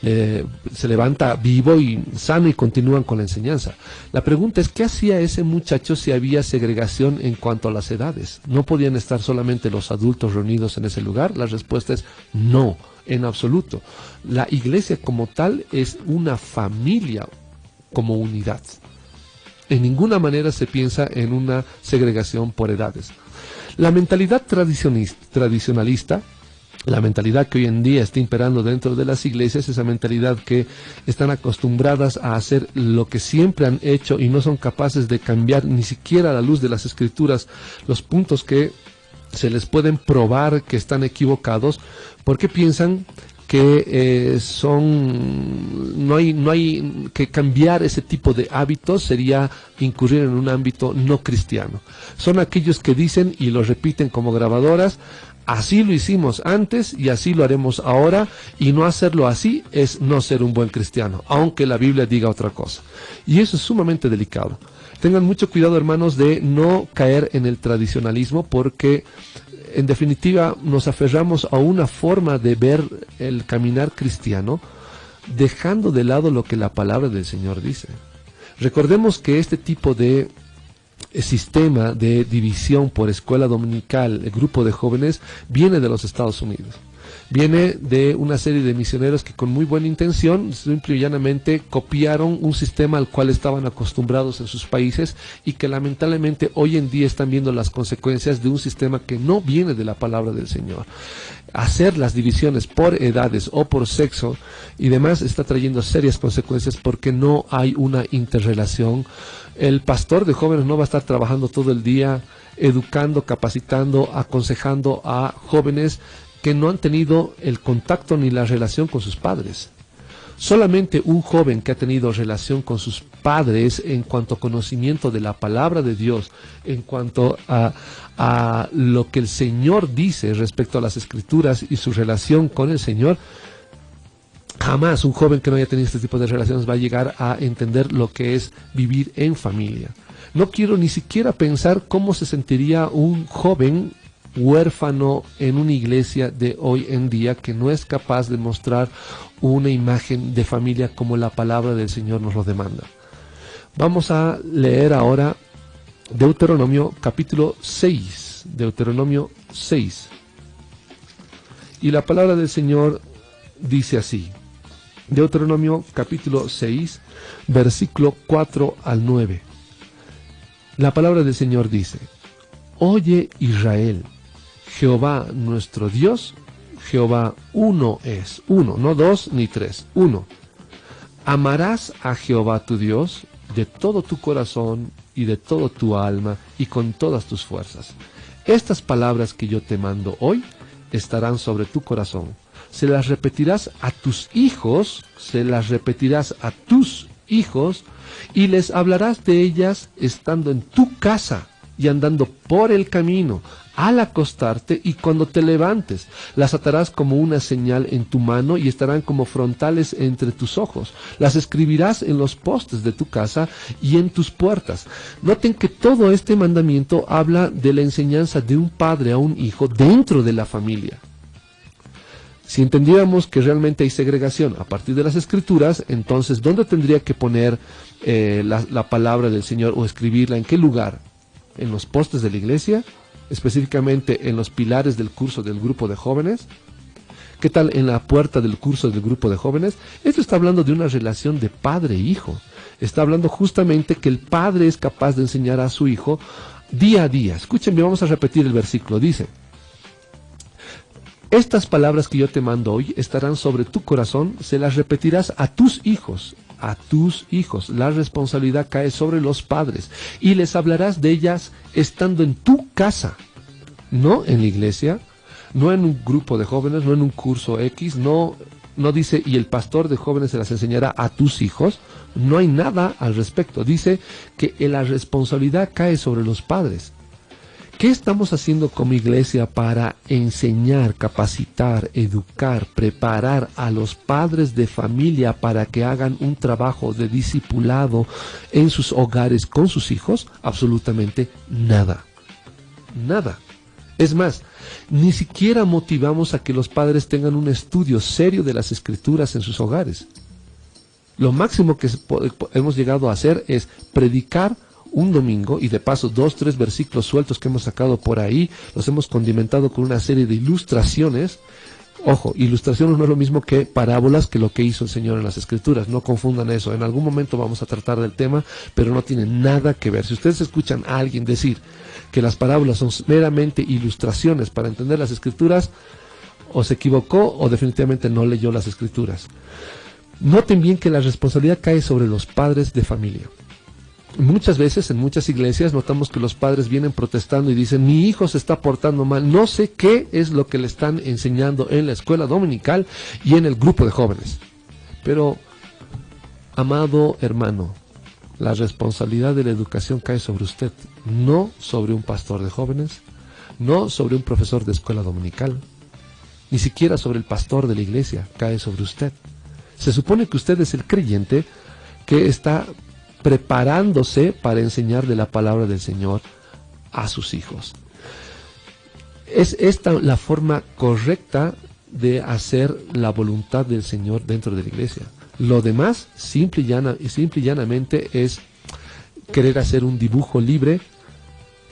se levanta vivo y sano y continúan con la enseñanza. La pregunta es, ¿qué hacía ese muchacho si había segregación en cuanto a las edades? ¿No podían estar solamente los adultos reunidos en ese lugar? La respuesta es no, en absoluto. La iglesia como tal es una familia como unidad. En ninguna manera se piensa en una segregación por edades. La mentalidad tradicionalista, la mentalidad que hoy en día está imperando dentro de las iglesias, esa mentalidad que están acostumbradas a hacer lo que siempre han hecho y no son capaces de cambiar ni siquiera a la luz de las escrituras los puntos que se les pueden probar que están equivocados, porque piensan que no hay que cambiar ese tipo de hábitos sería incurrir en un ámbito no cristiano. Son aquellos que dicen y lo repiten como grabadoras: así lo hicimos antes y así lo haremos ahora, y no hacerlo así es no ser un buen cristiano, aunque la Biblia diga otra cosa. Y eso es sumamente delicado. Tengan mucho cuidado, hermanos, de no caer en el tradicionalismo, porque en definitiva nos aferramos a una forma de ver el caminar cristiano, dejando de lado lo que la palabra del Señor dice. Recordemos que este tipo de sistema de división por escuela dominical, el grupo de jóvenes, viene de los Estados Unidos. Viene de una serie de misioneros que con muy buena intención, simple y llanamente, copiaron un sistema al cual estaban acostumbrados en sus países y que lamentablemente hoy en día están viendo las consecuencias de un sistema que no viene de la palabra del Señor. Hacer las divisiones por edades o por sexo y demás está trayendo serias consecuencias porque no hay una interrelación. El pastor de jóvenes no va a estar trabajando todo el día educando, capacitando, aconsejando a jóvenes que no han tenido el contacto ni la relación con sus padres. Solamente un joven que ha tenido relación con sus padres en cuanto a conocimiento de la palabra de Dios, en cuanto a lo que el Señor dice respecto a las Escrituras y su relación con el Señor, jamás un joven que no haya tenido este tipo de relaciones va a llegar a entender lo que es vivir en familia. No quiero ni siquiera pensar cómo se sentiría un joven huérfano en una iglesia de hoy en día que no es capaz de mostrar una imagen de familia como la palabra del Señor nos lo demanda. Vamos a leer ahora Deuteronomio capítulo 6, Deuteronomio 6. Y la palabra del Señor dice así: Deuteronomio capítulo 6, versículo 4 al 9. La palabra del Señor dice: Oye, Israel, Jehová nuestro Dios, Jehová uno es, uno, no dos ni tres, uno. Amarás a Jehová tu Dios de todo tu corazón y de todo tu alma y con todas tus fuerzas. Estas palabras que yo te mando hoy estarán sobre tu corazón. Se las repetirás a tus hijos, y les hablarás de ellas estando en tu casa y andando por el camino, al acostarte y cuando te levantes. Las atarás como una señal en tu mano y estarán como frontales entre tus ojos. Las escribirás en los postes de tu casa y en tus puertas. Noten que todo este mandamiento habla de la enseñanza de un padre a un hijo dentro de la familia. Si entendiéramos que realmente hay segregación a partir de las Escrituras, entonces, ¿dónde tendría que poner la palabra del Señor o escribirla? ¿En qué lugar? ¿En los postes de la iglesia? ¿Específicamente en los pilares del curso del grupo de jóvenes? ¿Qué tal en la puerta del curso del grupo de jóvenes? Esto está hablando de una relación de padre e hijo. Está hablando justamente que el padre es capaz de enseñar a su hijo día a día. Escúchenme, vamos a repetir el versículo. Dice: Estas palabras que yo te mando hoy estarán sobre tu corazón, se las repetirás a tus hijos. A tus hijos. La responsabilidad cae sobre los padres y les hablarás de ellas estando en tu casa, no en la iglesia, no en un grupo de jóvenes, no en un curso X, no dice y el pastor de jóvenes se las enseñará a tus hijos. No hay nada al respecto. Dice que la responsabilidad cae sobre los padres. ¿Qué estamos haciendo como iglesia para enseñar, capacitar, educar, preparar a los padres de familia para que hagan un trabajo de discipulado en sus hogares con sus hijos? Absolutamente nada. Nada. Es más, ni siquiera motivamos a que los padres tengan un estudio serio de las escrituras en sus hogares. Lo máximo que hemos llegado a hacer es predicar un domingo, y de paso 2, 3 versículos sueltos que hemos sacado por ahí, los hemos condimentado con una serie de ilustraciones. Ojo, ilustraciones no es lo mismo que parábolas, que lo que hizo el Señor en las Escrituras. No confundan eso. En algún momento vamos a tratar del tema, pero no tiene nada que ver. Si ustedes escuchan a alguien decir que las parábolas son meramente ilustraciones para entender las Escrituras, o se equivocó o definitivamente no leyó las Escrituras. Noten bien que la responsabilidad cae sobre los padres de familia. Muchas veces en muchas iglesias notamos que los padres vienen protestando y dicen: mi hijo se está portando mal, no sé qué es lo que le están enseñando en la escuela dominical y en el grupo de jóvenes. Pero, amado hermano, la responsabilidad de la educación cae sobre usted, no sobre un pastor de jóvenes, no sobre un profesor de escuela dominical, ni siquiera sobre el pastor de la iglesia, cae sobre usted. Se supone que usted es el creyente que está preparándose para enseñar de la palabra del Señor a sus hijos. Es esta la forma correcta de hacer la voluntad del Señor dentro de la iglesia. Lo demás, simple y llanamente, es querer hacer un dibujo libre,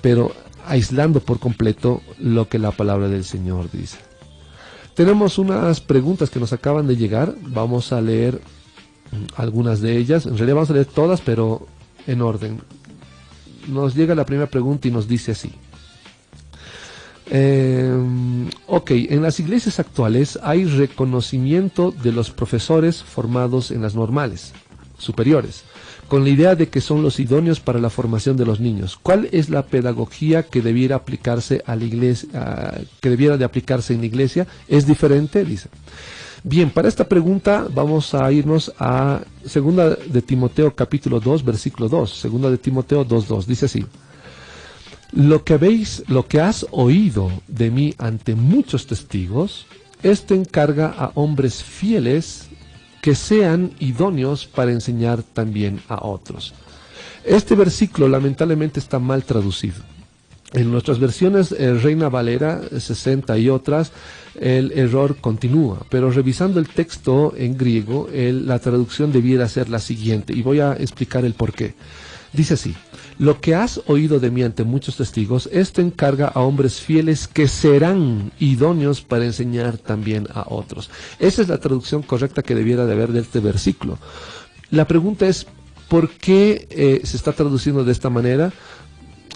pero aislando por completo lo que la palabra del Señor dice. Tenemos unas preguntas que nos acaban de llegar. Vamos a leer algunas de ellas. En realidad vamos a leer todas, pero en orden. Nos llega la primera pregunta y nos dice así. Ok, en las iglesias actuales hay reconocimiento de los profesores formados en las normales superiores, con la idea de que son los idóneos para la formación de los niños. ¿Cuál es la pedagogía que debiera aplicarse a la iglesia, que debiera de aplicarse en la iglesia? ¿Es diferente? Dice. Bien, para esta pregunta vamos a irnos a 2 de Timoteo capítulo 2, versículo 2. 2 de Timoteo 2:2. Dice así: lo que has oído de mí ante muchos testigos, esto encarga a hombres fieles que sean idóneos para enseñar también a otros. Este versículo lamentablemente está mal traducido. En nuestras versiones Reina Valera 60 y otras, el error continúa, pero revisando el texto en griego, la traducción debiera ser la siguiente, y voy a explicar el porqué. Dice así: lo que has oído de mí ante muchos testigos, esto encarga a hombres fieles que serán idóneos para enseñar también a otros. Esa es la traducción correcta que debiera de haber de este versículo. La pregunta es, ¿por qué se está traduciendo de esta manera?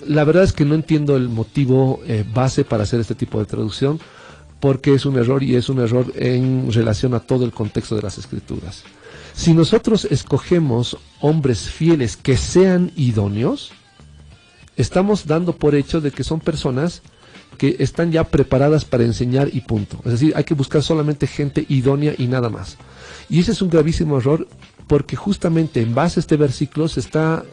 La verdad es que no entiendo el motivo base para hacer este tipo de traducción, porque es un error, y es un error en relación a todo el contexto de las Escrituras. Si nosotros escogemos hombres fieles que sean idóneos, estamos dando por hecho de que son personas que están ya preparadas para enseñar y punto. Es decir, hay que buscar solamente gente idónea y nada más. Y ese es un gravísimo error, porque justamente en base a este versículo se está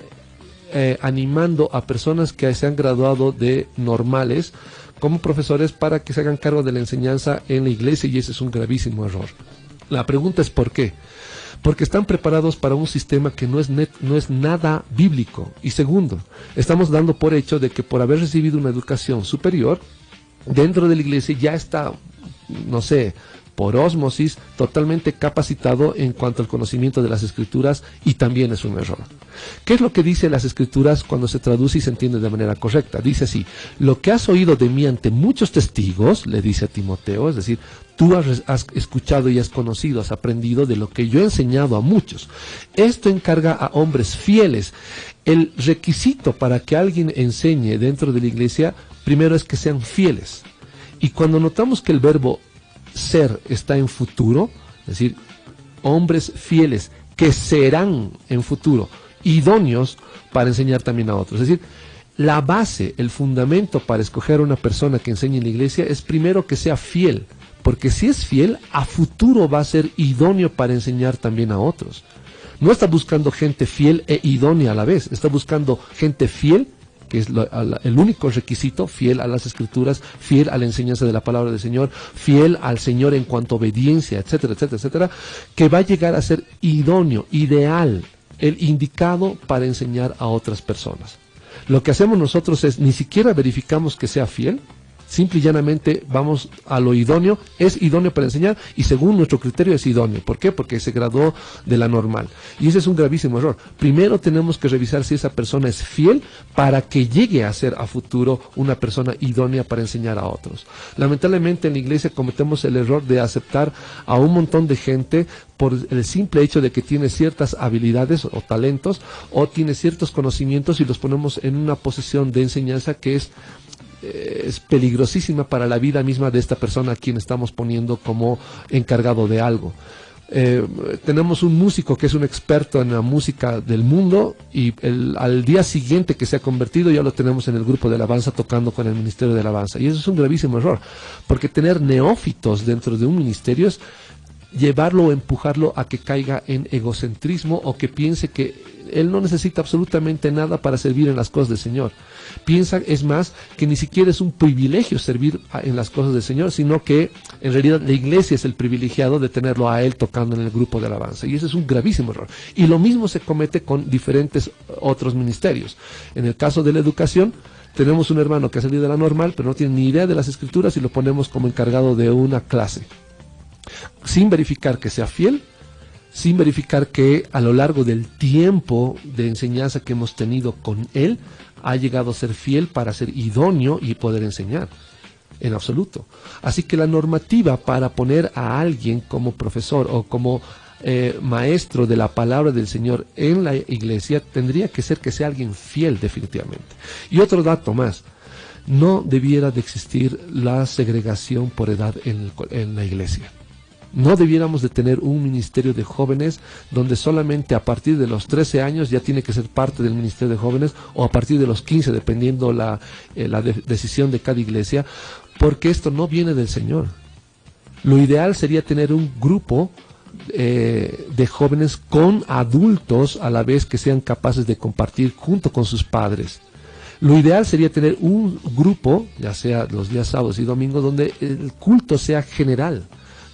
animando a personas que se han graduado de normales como profesores para que se hagan cargo de la enseñanza en la iglesia, y ese es un gravísimo error. La pregunta es ¿por qué? Porque están preparados para un sistema que no es nada bíblico. Y segundo, estamos dando por hecho de que por haber recibido una educación superior, dentro de la iglesia ya está, no sé, por ósmosis, totalmente capacitado en cuanto al conocimiento de las Escrituras, y también es un error. ¿Qué es lo que dice las Escrituras cuando se traduce y se entiende de manera correcta? Dice así: lo que has oído de mí ante muchos testigos, le dice a Timoteo, es decir, tú has escuchado y has conocido, has aprendido de lo que yo he enseñado a muchos. Esto encarga a hombres fieles. El requisito para que alguien enseñe dentro de la iglesia, primero es que sean fieles. Y cuando notamos que el verbo ser está en futuro, es decir, hombres fieles que serán en futuro idóneos para enseñar también a otros. Es decir, la base, el fundamento para escoger a una persona que enseñe en la iglesia es primero que sea fiel, porque si es fiel, a futuro va a ser idóneo para enseñar también a otros. No está buscando gente fiel e idónea a la vez, está buscando gente fiel, que es el único requisito, fiel a las Escrituras, fiel a la enseñanza de la palabra del Señor, fiel al Señor en cuanto a obediencia, etcétera, etcétera, etcétera, que va a llegar a ser idóneo, ideal, el indicado para enseñar a otras personas. Lo que hacemos nosotros es, ni siquiera verificamos que sea fiel, Simple y llanamente vamos a lo idóneo, es idóneo para enseñar y según nuestro criterio es idóneo. ¿Por qué? Porque se graduó de la normal. Y ese es un gravísimo error. Primero tenemos que revisar si esa persona es fiel para que llegue a ser a futuro una persona idónea para enseñar a otros. Lamentablemente en la iglesia cometemos el error de aceptar a un montón de gente por el simple hecho de que tiene ciertas habilidades o talentos o tiene ciertos conocimientos y los ponemos en una posición de enseñanza que es peligrosísima para la vida misma de esta persona a quien estamos poniendo como encargado de algo. Tenemos un músico que es un experto en la música del mundo y al día siguiente que se ha convertido ya lo tenemos en el grupo de alabanza tocando con el ministerio de alabanza, y eso es un gravísimo error, porque tener neófitos dentro de un ministerio es llevarlo o empujarlo a que caiga en egocentrismo o que piense que él no necesita absolutamente nada para servir en las cosas del Señor. Piensa, es más, que ni siquiera es un privilegio servir en las cosas del Señor, sino que en realidad la iglesia es el privilegiado de tenerlo a él tocando en el grupo de alabanza. Y ese es un gravísimo error. Y lo mismo se comete con diferentes otros ministerios. En el caso de la educación, tenemos un hermano que ha salido de la normal, pero no tiene ni idea de las escrituras y lo ponemos como encargado de una clase, sin verificar que sea fiel, sin verificar que a lo largo del tiempo de enseñanza que hemos tenido con él, ha llegado a ser fiel para ser idóneo y poder enseñar, en absoluto. Así que la normativa para poner a alguien como profesor o como maestro de la palabra del Señor en la iglesia tendría que ser que sea alguien fiel definitivamente. Y otro dato más, no debiera de existir la segregación por edad en la iglesia. No debiéramos de tener un ministerio de jóvenes donde solamente a partir de los 13 años ya tiene que ser parte del ministerio de jóvenes o a partir de los 15, dependiendo la decisión de cada iglesia, porque esto no viene del Señor. Lo ideal sería tener un grupo de jóvenes con adultos a la vez que sean capaces de compartir junto con sus padres. Lo ideal sería tener un grupo, ya sea los días sábados y domingos, donde el culto sea general,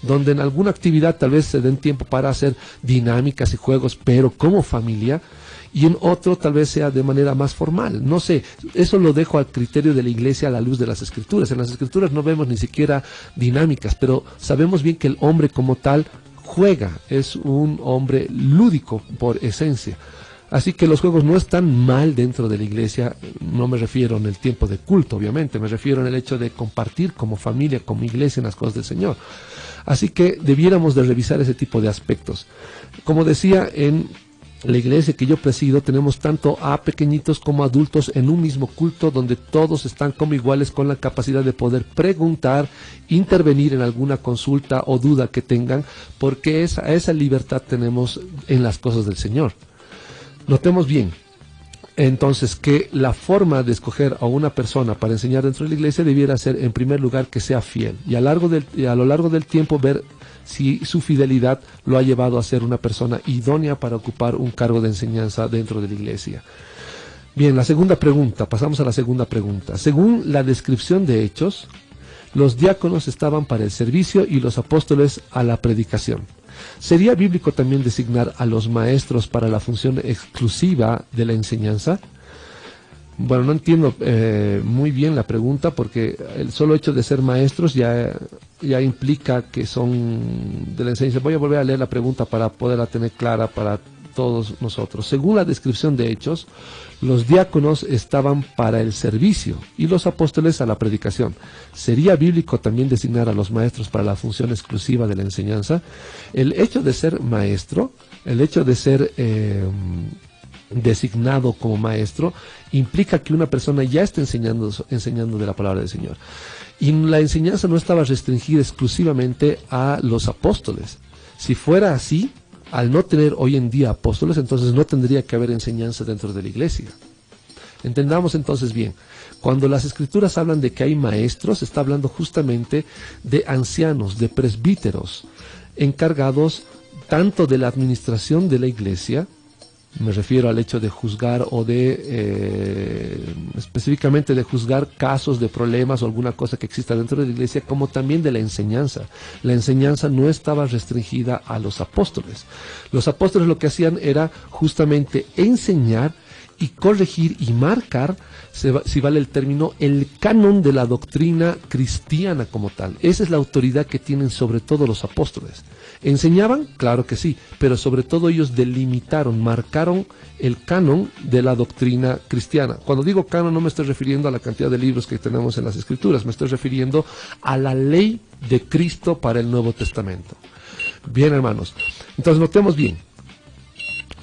donde en alguna actividad tal vez se den tiempo para hacer dinámicas y juegos, pero como familia, y en otro tal vez sea de manera más formal. No sé, eso lo dejo al criterio de la iglesia a la luz de las escrituras. En las escrituras no vemos ni siquiera dinámicas, pero sabemos bien que el hombre como tal juega, es un hombre lúdico por esencia. Así que los juegos no están mal dentro de la iglesia, no me refiero en el tiempo de culto, obviamente, me refiero en el hecho de compartir como familia, como iglesia en las cosas del Señor. Así que debiéramos de revisar ese tipo de aspectos. Como decía, en la iglesia que yo presido tenemos tanto a pequeñitos como adultos en un mismo culto donde todos están como iguales con la capacidad de poder preguntar, intervenir en alguna consulta o duda que tengan, porque esa libertad tenemos en las cosas del Señor. Notemos bien, entonces, que la forma de escoger a una persona para enseñar dentro de la iglesia debiera ser, en primer lugar, que sea fiel. Y a lo largo del tiempo ver si su fidelidad lo ha llevado a ser una persona idónea para ocupar un cargo de enseñanza dentro de la iglesia. Bien, la segunda pregunta, pasamos a la segunda pregunta. Según la descripción de Hechos, los diáconos estaban para el servicio y los apóstoles a la predicación. ¿Sería bíblico también designar a los maestros para la función exclusiva de la enseñanza? Bueno, no entiendo muy bien la pregunta, porque el solo hecho de ser maestros ya implica que son de la enseñanza. Voy a volver a leer la pregunta para poderla tener clara para todos nosotros. Según la descripción de Hechos, los diáconos estaban para el servicio y los apóstoles a la predicación. ¿Sería bíblico también designar a los maestros para la función exclusiva de la enseñanza? El hecho de ser maestro, el hecho de ser designado como maestro, implica que una persona ya está enseñando de la palabra del Señor. Y la enseñanza no estaba restringida exclusivamente a los apóstoles. Si fuera así, al no tener hoy en día apóstoles, entonces no tendría que haber enseñanza dentro de la iglesia. Entendamos entonces bien, cuando las escrituras hablan de que hay maestros, está hablando justamente de ancianos, de presbíteros, encargados tanto de la administración de la iglesia, me refiero al hecho de juzgar o específicamente de juzgar casos de problemas o alguna cosa que exista dentro de la iglesia, como también de la enseñanza. La enseñanza no estaba restringida a los apóstoles. Los apóstoles lo que hacían era justamente enseñar y corregir y marcar, si vale el término, el canon de la doctrina cristiana como tal. Esa es la autoridad que tienen sobre todo los apóstoles. ¿Enseñaban? Claro que sí, pero sobre todo ellos delimitaron, marcaron el canon de la doctrina cristiana. Cuando digo canon no me estoy refiriendo a la cantidad de libros que tenemos en las Escrituras, me estoy refiriendo a la ley de Cristo para el Nuevo Testamento. Bien, hermanos, entonces notemos bien.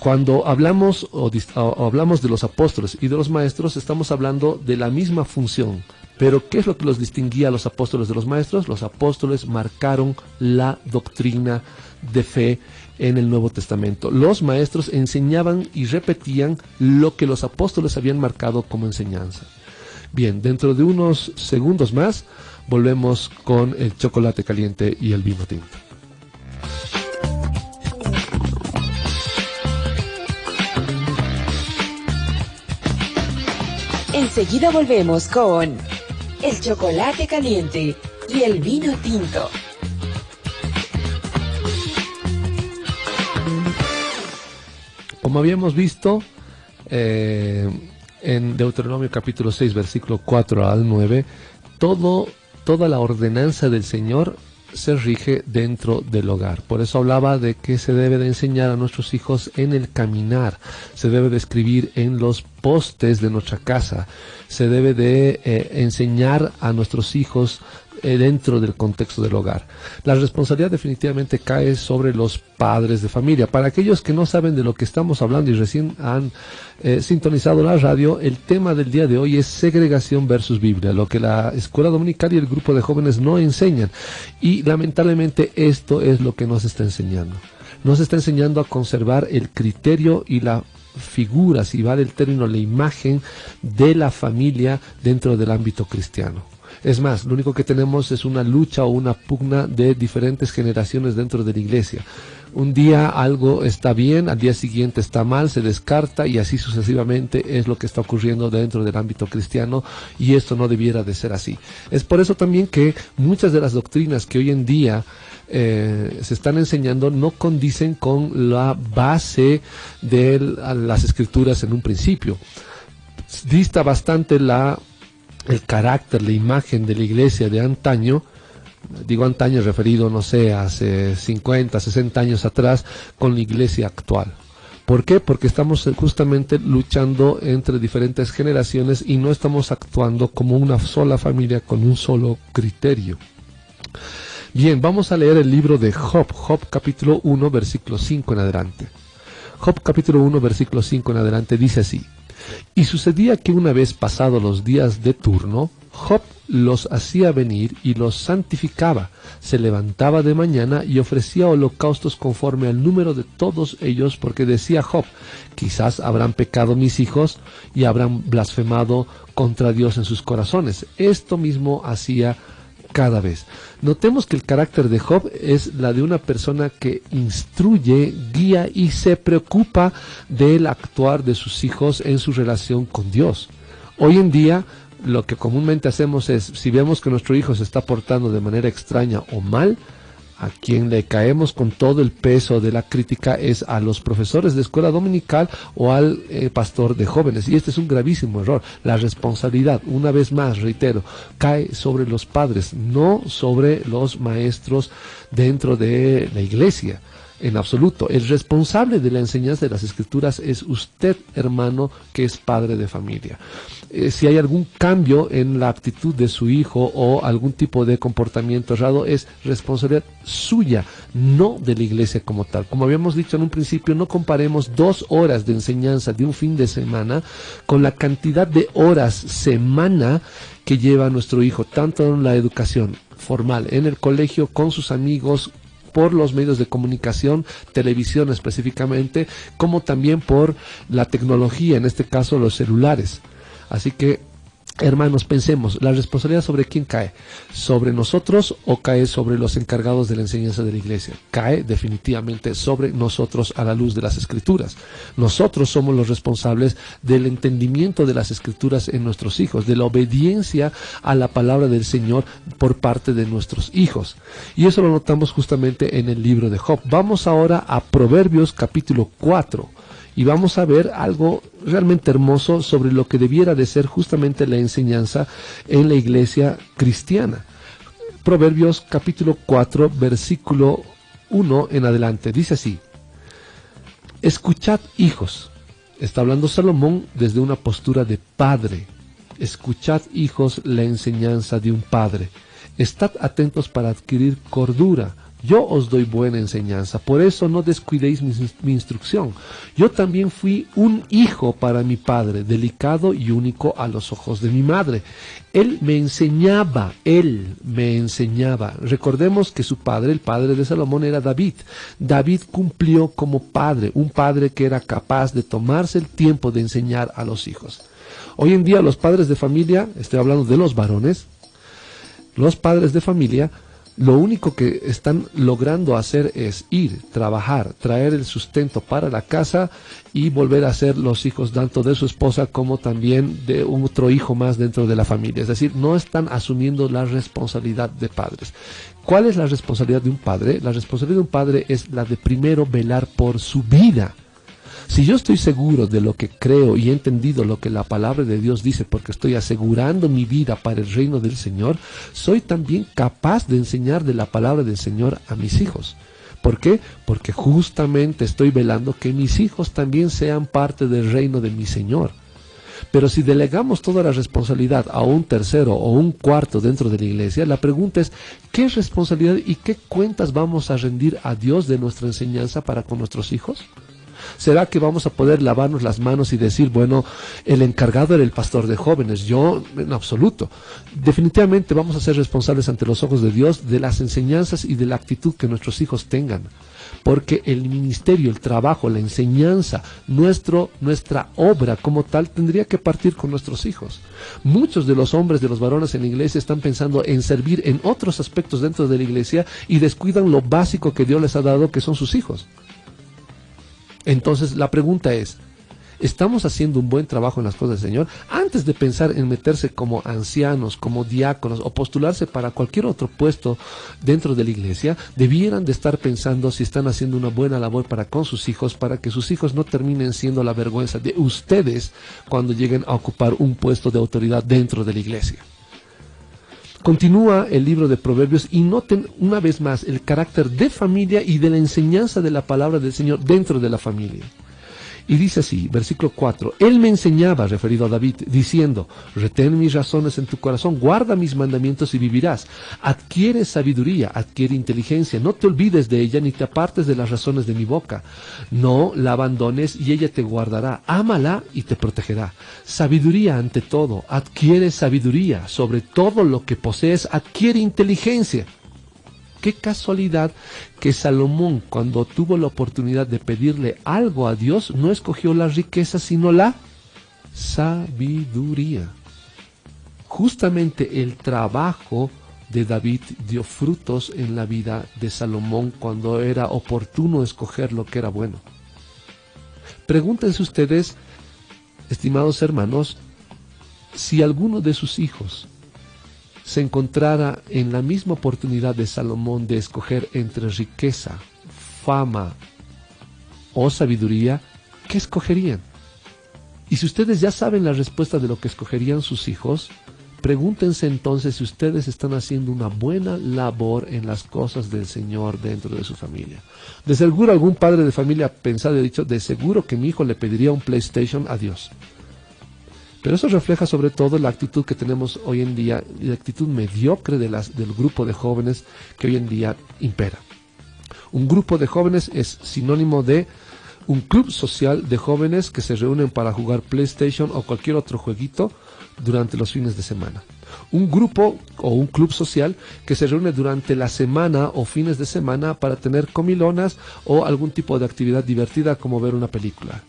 Cuando hablamos hablamos de los apóstoles y de los maestros, estamos hablando de la misma función. Pero ¿qué es lo que los distinguía a los apóstoles de los maestros? Los apóstoles marcaron la doctrina de fe en el Nuevo Testamento. Los maestros enseñaban y repetían lo que los apóstoles habían marcado como enseñanza. Bien, dentro de unos segundos más volvemos con el chocolate caliente y el vino tinto. Enseguida volvemos con el chocolate caliente y el vino tinto. Como habíamos visto en Deuteronomio capítulo 6, versículo 4 al 9, toda la ordenanza del Señor se rige dentro del hogar. Por eso hablaba de que se debe de enseñar a nuestros hijos en el caminar, se debe de escribir en los postes de nuestra casa, se debe de enseñar a nuestros hijos dentro del contexto del hogar. La responsabilidad definitivamente cae sobre los padres de familia. Para aquellos que no saben de lo que estamos hablando y recién han sintonizado la radio, el tema del día de hoy es segregación versus Biblia, lo que la escuela dominical y el grupo de jóvenes no enseñan, y lamentablemente esto es lo que nos está enseñando. Nos está enseñando a conservar el criterio y la figura, si vale el término, la imagen de la familia dentro del ámbito cristiano. Es más, lo único que tenemos es una lucha o una pugna de diferentes generaciones dentro de la iglesia. Un día algo está bien, al día siguiente está mal, se descarta y así sucesivamente es lo que está ocurriendo dentro del ámbito cristiano, y esto no debiera de ser así. Es por eso también que muchas de las doctrinas que hoy en día se están enseñando no condicen con la base de las escrituras en un principio. Dista bastante el carácter, la imagen de la iglesia de antaño, digo antaño referido, no sé, hace 50, 60 años atrás, con la iglesia actual. ¿Por qué? Porque estamos justamente luchando entre diferentes generaciones y no estamos actuando como una sola familia con un solo criterio. Bien, vamos a leer el libro de Job, Job capítulo 1, versículo 5 en adelante. Job capítulo 1, versículo 5 en adelante dice así: Y sucedía que una vez pasados los días de turno, Job los hacía venir y los santificaba. Se levantaba de mañana y ofrecía holocaustos conforme al número de todos ellos, porque decía Job: quizás habrán pecado mis hijos y habrán blasfemado contra Dios en sus corazones. Esto mismo hacía cada vez. Notemos que el carácter de Job es la de una persona que instruye, guía y se preocupa del actuar de sus hijos en su relación con Dios. Hoy en día lo que comúnmente hacemos es, si vemos que nuestro hijo se está portando de manera extraña o mal, a quien le caemos con todo el peso de la crítica es a los profesores de escuela dominical o al pastor de jóvenes. Y este es un gravísimo error. La responsabilidad, una vez más, reitero, cae sobre los padres, no sobre los maestros dentro de la iglesia. En absoluto. El responsable de la enseñanza de las Escrituras es usted, hermano, que es padre de familia. Si hay algún cambio en la actitud de su hijo o algún tipo de comportamiento errado, es responsabilidad suya, no de la iglesia como tal. Como habíamos dicho en un principio, no comparemos 2 horas de enseñanza de un fin de semana con la cantidad de horas semana que lleva nuestro hijo, tanto en la educación formal, en el colegio, con sus amigos, por los medios de comunicación, televisión específicamente, como también por la tecnología, en este caso los celulares. Así que, hermanos, pensemos, ¿la responsabilidad sobre quién cae? ¿Sobre nosotros o cae sobre los encargados de la enseñanza de la iglesia? Cae definitivamente sobre nosotros a la luz de las Escrituras. Nosotros somos los responsables del entendimiento de las Escrituras en nuestros hijos, de la obediencia a la palabra del Señor por parte de nuestros hijos. Y eso lo notamos justamente en el libro de Job. Vamos ahora a Proverbios capítulo 4. y vamos a ver algo realmente hermoso sobre lo que debiera de ser justamente la enseñanza en la iglesia cristiana. Proverbios capítulo 4, versículo 1 en adelante, dice así: escuchad, hijos. Está hablando Salomón desde una postura de padre. Escuchad, hijos, la enseñanza de un padre. Estad atentos para adquirir cordura. Yo os doy buena enseñanza, por eso no descuidéis mi instrucción. Yo también fui un hijo para mi padre, delicado y único a los ojos de mi madre. Él me enseñaba. Recordemos que su padre, el padre de Salomón, era David. David cumplió como padre, un padre que era capaz de tomarse el tiempo de enseñar a los hijos. Hoy en día los padres de familia, estoy hablando de los varones, los padres de familia, lo único que están logrando hacer es ir, trabajar, traer el sustento para la casa y volver a ser los hijos tanto de su esposa como también de otro hijo más dentro de la familia. Es decir, no están asumiendo la responsabilidad de padres. ¿Cuál es la responsabilidad de un padre? La responsabilidad de un padre es la de primero velar por su vida. Si yo estoy seguro de lo que creo y he entendido lo que la palabra de Dios dice, porque estoy asegurando mi vida para el reino del Señor, soy también capaz de enseñar de la palabra del Señor a mis hijos. ¿Por qué? Porque justamente estoy velando que mis hijos también sean parte del reino de mi Señor. Pero si delegamos toda la responsabilidad a un tercero o un cuarto dentro de la iglesia, la pregunta es, ¿qué responsabilidad y qué cuentas vamos a rendir a Dios de nuestra enseñanza para con nuestros hijos? ¿Será que vamos a poder lavarnos las manos y decir, bueno, el encargado era el pastor de jóvenes? Yo, en absoluto. Definitivamente vamos a ser responsables ante los ojos de Dios de las enseñanzas y de la actitud que nuestros hijos tengan. Porque el ministerio, el trabajo, la enseñanza, nuestra obra como tal tendría que partir con nuestros hijos. Muchos de los hombres, de los varones en la iglesia están pensando en servir en otros aspectos dentro de la iglesia y descuidan lo básico que Dios les ha dado, que son sus hijos. Entonces la pregunta es, ¿estamos haciendo un buen trabajo en las cosas del Señor? Antes de pensar en meterse como ancianos, como diáconos o postularse para cualquier otro puesto dentro de la iglesia, debieran de estar pensando si están haciendo una buena labor para con sus hijos, para que sus hijos no terminen siendo la vergüenza de ustedes cuando lleguen a ocupar un puesto de autoridad dentro de la iglesia. Continúa el libro de Proverbios y noten una vez más el carácter de familia y de la enseñanza de la palabra del Señor dentro de la familia. Y dice así, versículo 4, Él me enseñaba, referido a David, diciendo, retén mis razones en tu corazón, guarda mis mandamientos y vivirás. Adquiere sabiduría, adquiere inteligencia, no te olvides de ella ni te apartes de las razones de mi boca. No la abandones y ella te guardará, ámala y te protegerá. Sabiduría ante todo, adquiere sabiduría, sobre todo lo que posees, adquiere inteligencia. Qué casualidad que Salomón, cuando tuvo la oportunidad de pedirle algo a Dios, no escogió la riqueza, sino la sabiduría. Justamente el trabajo de David dio frutos en la vida de Salomón cuando era oportuno escoger lo que era bueno. Pregúntense ustedes, estimados hermanos, si alguno de sus hijos se encontrara en la misma oportunidad de Salomón de escoger entre riqueza, fama o sabiduría, ¿qué escogerían? Y si ustedes ya saben la respuesta de lo que escogerían sus hijos, pregúntense entonces si ustedes están haciendo una buena labor en las cosas del Señor dentro de su familia. De seguro algún padre de familia ha pensado y ha dicho, de seguro que mi hijo le pediría un PlayStation a Dios. Pero eso refleja sobre todo la actitud que tenemos hoy en día, la actitud mediocre del grupo de jóvenes que hoy en día impera. Un grupo de jóvenes es sinónimo de un club social de jóvenes que se reúnen para jugar PlayStation o cualquier otro jueguito durante los fines de semana. Un grupo o un club social que se reúne durante la semana o fines de semana para tener comilonas o algún tipo de actividad divertida como ver una película.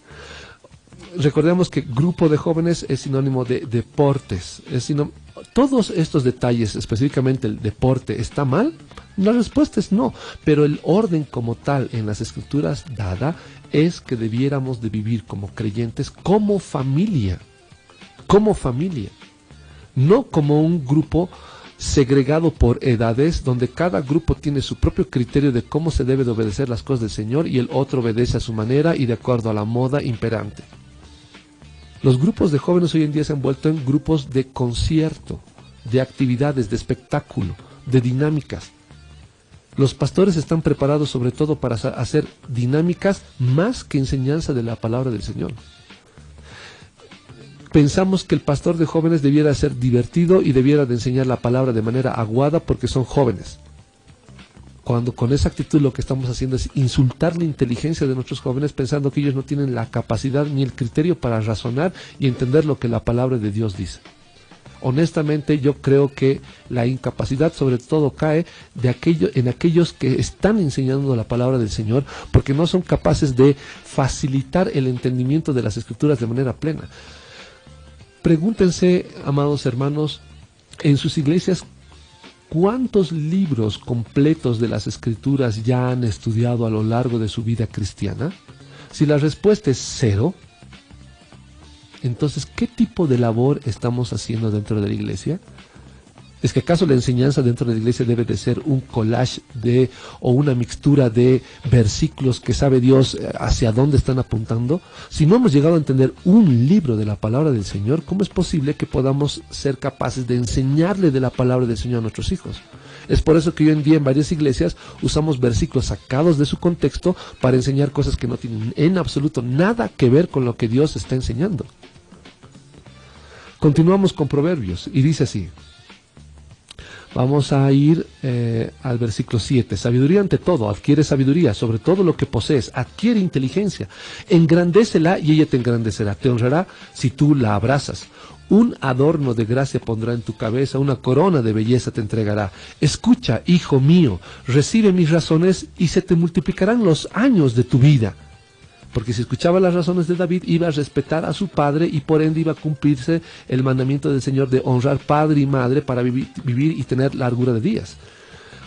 Recordemos que grupo de jóvenes es sinónimo de deportes. Todos estos detalles, específicamente el deporte, ¿está mal? La respuesta es no, pero el orden como tal en las escrituras dada es que debiéramos de vivir como creyentes, como familia, no como un grupo segregado por edades, donde cada grupo tiene su propio criterio de cómo se debe de obedecer las cosas del Señor y el otro obedece a su manera y de acuerdo a la moda imperante. Los grupos de jóvenes hoy en día se han vuelto en grupos de concierto, de actividades, de espectáculo, de dinámicas. Los pastores están preparados sobre todo para hacer dinámicas más que enseñanza de la palabra del Señor. Pensamos que el pastor de jóvenes debiera ser divertido y debiera de enseñar la palabra de manera aguada porque son jóvenes. Cuando con esa actitud lo que estamos haciendo es insultar la inteligencia de nuestros jóvenes, pensando que ellos no tienen la capacidad ni el criterio para razonar y entender lo que la palabra de Dios dice. Honestamente, yo creo que la incapacidad sobre todo cae en aquellos que están enseñando la palabra del Señor, porque no son capaces de facilitar el entendimiento de las Escrituras de manera plena. Pregúntense, amados hermanos, en sus iglesias, ¿cuántos libros completos de las Escrituras ya han estudiado a lo largo de su vida cristiana? Si la respuesta es 0, entonces, ¿qué tipo de labor estamos haciendo dentro de la iglesia? ¿Es que acaso la enseñanza dentro de la iglesia debe de ser un collage o una mixtura de versículos que sabe Dios hacia dónde están apuntando? Si no hemos llegado a entender un libro de la palabra del Señor, ¿cómo es posible que podamos ser capaces de enseñarle de la palabra del Señor a nuestros hijos? Es por eso que hoy en día en varias iglesias usamos versículos sacados de su contexto para enseñar cosas que no tienen en absoluto nada que ver con lo que Dios está enseñando. Continuamos con Proverbios y dice así. Vamos a ir al versículo 7. Sabiduría ante todo, adquiere sabiduría, sobre todo lo que posees, adquiere inteligencia, engrandécela y ella te engrandecerá, te honrará si tú la abrazas. Un adorno de gracia pondrá en tu cabeza, una corona de belleza te entregará. Escucha, hijo mío, recibe mis razones y se te multiplicarán los años de tu vida. Porque si escuchaba las razones de David, iba a respetar a su padre y por ende iba a cumplirse el mandamiento del Señor de honrar padre y madre para vivir y tener largura de días.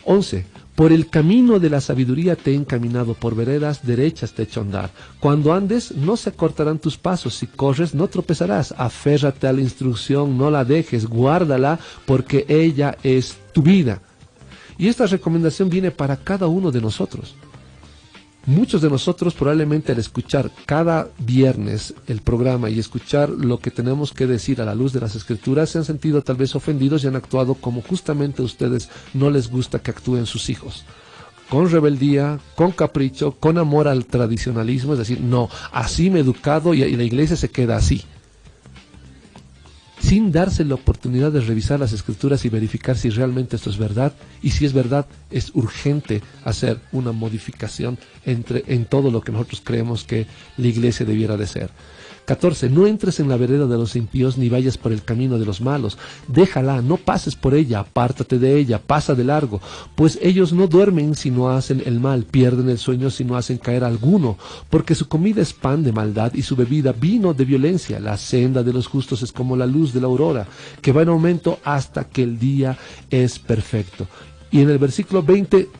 11. Por el camino de la sabiduría te he encaminado, por veredas derechas te he hecho andar. Cuando andes, no se acortarán tus pasos, si corres, no tropezarás. Aférrate a la instrucción, no la dejes, guárdala, porque ella es tu vida. Y esta recomendación viene para cada uno de nosotros. Muchos de nosotros probablemente al escuchar cada viernes el programa y escuchar lo que tenemos que decir a la luz de las Escrituras se han sentido tal vez ofendidos y han actuado como justamente a ustedes no les gusta que actúen sus hijos. Con rebeldía, con capricho, con amor al tradicionalismo, es decir, no, así me he educado y la iglesia se queda así. Sin darse la oportunidad de revisar las Escrituras y verificar si realmente esto es verdad, y si es verdad, es urgente hacer una modificación en todo lo que nosotros creemos que la iglesia debiera de ser. 14. No entres en la vereda de los impíos, ni vayas por el camino de los malos. Déjala, no pases por ella, apártate de ella, pasa de largo. Pues ellos no duermen si no hacen el mal, pierden el sueño si no hacen caer alguno. Porque su comida es pan de maldad y su bebida vino de violencia. La senda de los justos es como la luz de la aurora, que va en aumento hasta que el día es perfecto. Y en el versículo 20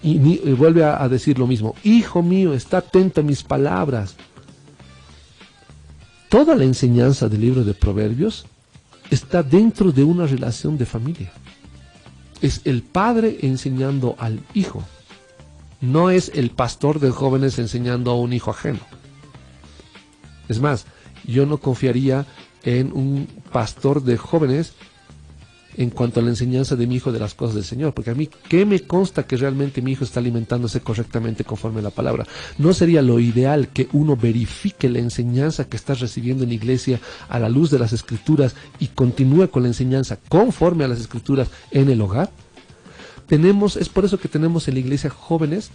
vuelve a decir lo mismo. Hijo mío, está atento a mis palabras. Toda la enseñanza del libro de Proverbios está dentro de una relación de familia. Es el padre enseñando al hijo. No es el pastor de jóvenes enseñando a un hijo ajeno. Es más, yo no confiaría en un pastor de jóvenes en cuanto a la enseñanza de mi hijo de las cosas del Señor, porque a mí, ¿qué me consta que realmente mi hijo está alimentándose correctamente conforme a la palabra? ¿No sería lo ideal que uno verifique la enseñanza que está recibiendo en la iglesia a la luz de las Escrituras y continúe con la enseñanza conforme a las Escrituras en el hogar? Es por eso que tenemos en la iglesia jóvenes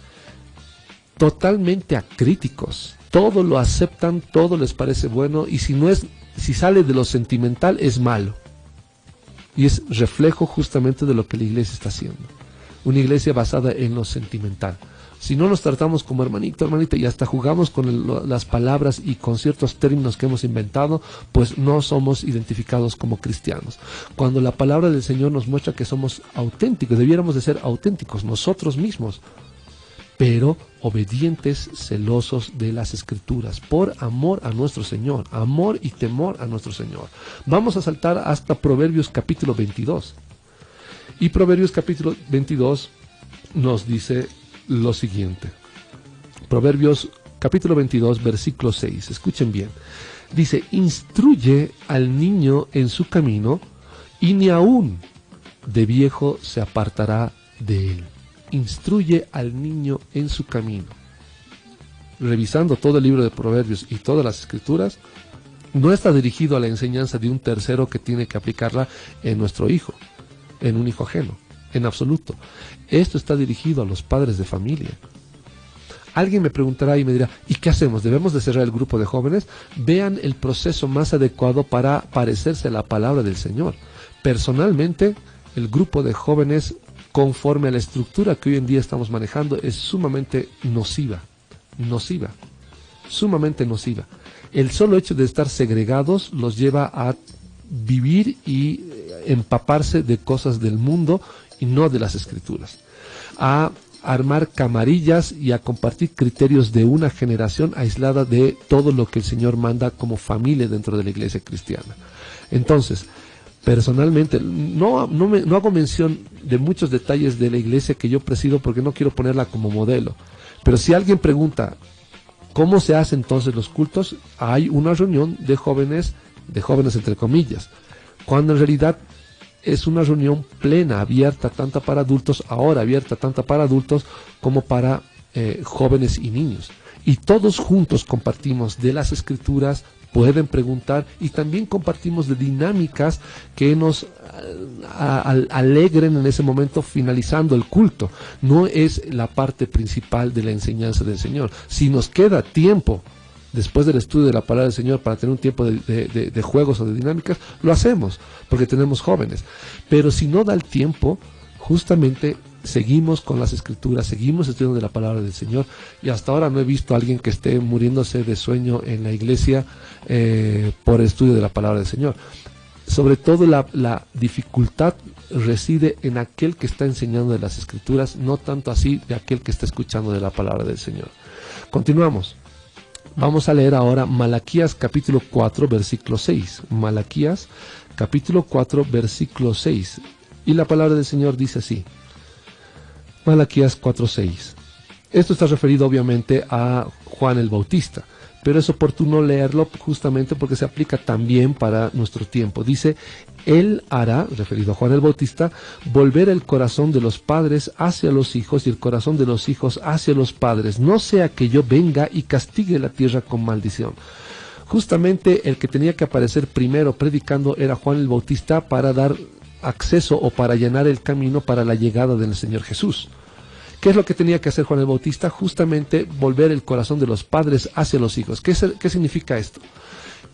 totalmente acríticos. Todo lo aceptan, todo les parece bueno, y si sale de lo sentimental es malo. Y es reflejo justamente de lo que la iglesia está haciendo. Una iglesia basada en lo sentimental. Si no nos tratamos como hermanito, hermanita, y hasta jugamos con las palabras y con ciertos términos que hemos inventado, pues no somos identificados como cristianos. Cuando la palabra del Señor nos muestra que somos auténticos, debiéramos de ser auténticos nosotros mismos, pero obedientes, celosos de las Escrituras, por amor a nuestro Señor, amor y temor a nuestro Señor. Vamos a saltar hasta Proverbios capítulo 22. Y Proverbios capítulo 22 nos dice lo siguiente. Proverbios capítulo 22, versículo 6. Escuchen bien. Dice, instruye al niño en su camino y ni aún de viejo se apartará de él. Instruye al niño en su camino. Revisando todo el libro de Proverbios y todas las escrituras, no está dirigido a la enseñanza de un tercero que tiene que aplicarla en nuestro hijo, en un hijo ajeno, en absoluto. Esto está dirigido a los padres de familia. Alguien me preguntará y me dirá, ¿y qué hacemos? ¿Debemos de cerrar el grupo de jóvenes? Vean el proceso más adecuado para parecerse a la palabra del Señor. Personalmente, el grupo de jóvenes, conforme a la estructura que hoy en día estamos manejando, es sumamente nociva, sumamente nociva. El solo hecho de estar segregados los lleva a vivir y empaparse de cosas del mundo y no de las escrituras, a armar camarillas y a compartir criterios de una generación aislada de todo lo que el Señor manda como familia dentro de la iglesia cristiana. Entonces, personalmente, no hago mención de muchos detalles de la iglesia que yo presido porque no quiero ponerla como modelo, pero si alguien pregunta, ¿cómo se hacen entonces los cultos? Hay una reunión de jóvenes entre comillas, cuando en realidad es una reunión plena, abierta tanto para adultos, ahora abierta tanto para adultos como para jóvenes y niños. Y todos juntos compartimos de las escrituras, pueden preguntar y también compartimos de dinámicas que nos alegren en ese momento finalizando el culto. No es la parte principal de la enseñanza del Señor. Si nos queda tiempo después del estudio de la palabra del Señor para tener un tiempo de juegos o de dinámicas, lo hacemos porque tenemos jóvenes. Pero si no da el tiempo, justamente seguimos con las escrituras, seguimos estudiando de la palabra del Señor, y hasta ahora no he visto a alguien que esté muriéndose de sueño en la iglesia por el estudio de la palabra del Señor. Sobre todo la dificultad reside en aquel que está enseñando de las escrituras, no tanto así de aquel que está escuchando de la palabra del Señor. Continuamos. Vamos a leer ahora Malaquías capítulo 4, versículo 6. Malaquías capítulo 4, versículo 6. Y la palabra del Señor dice así. Malaquías 4, 6. Esto está referido obviamente a Juan el Bautista, pero es oportuno leerlo justamente porque se aplica también para nuestro tiempo. Dice, Él hará, referido a Juan el Bautista, volver el corazón de los padres hacia los hijos y el corazón de los hijos hacia los padres, no sea que yo venga y castigue la tierra con maldición. Justamente el que tenía que aparecer primero predicando era Juan el Bautista para dar acceso o para llenar el camino para la llegada del Señor Jesús. ¿Qué es lo que tenía que hacer Juan el Bautista? Justamente volver el corazón de los padres hacia los hijos. ¿Qué significa esto?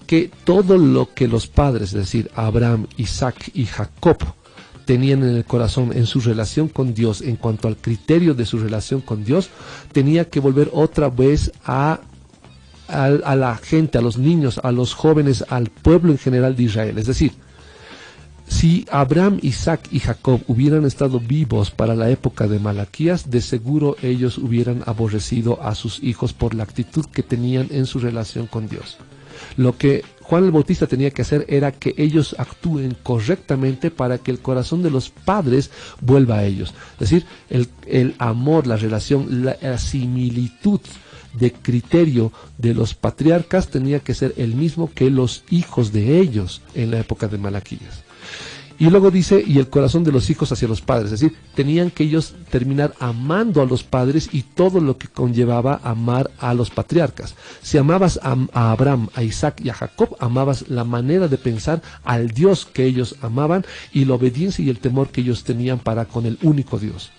Que todo lo que los padres, es decir, Abraham, Isaac y Jacob, tenían en el corazón en su relación con Dios, en cuanto al criterio de su relación con Dios, tenía que volver otra vez a la gente, a los niños, a los jóvenes, al pueblo en general de Israel. Es decir, si Abraham, Isaac y Jacob hubieran estado vivos para la época de Malaquías, de seguro ellos hubieran aborrecido a sus hijos por la actitud que tenían en su relación con Dios. Lo que Juan el Bautista tenía que hacer era que ellos actúen correctamente para que el corazón de los padres vuelva a ellos. Es decir, el amor, la relación, la similitud de criterio de los patriarcas tenía que ser el mismo que los hijos de ellos en la época de Malaquías. Y luego dice, y el corazón de los hijos hacia los padres, es decir, tenían que ellos terminar amando a los padres y todo lo que conllevaba amar a los patriarcas. Si amabas a Abraham, a Isaac y a Jacob, amabas la manera de pensar al Dios que ellos amaban y la obediencia y el temor que ellos tenían para con el único Dios.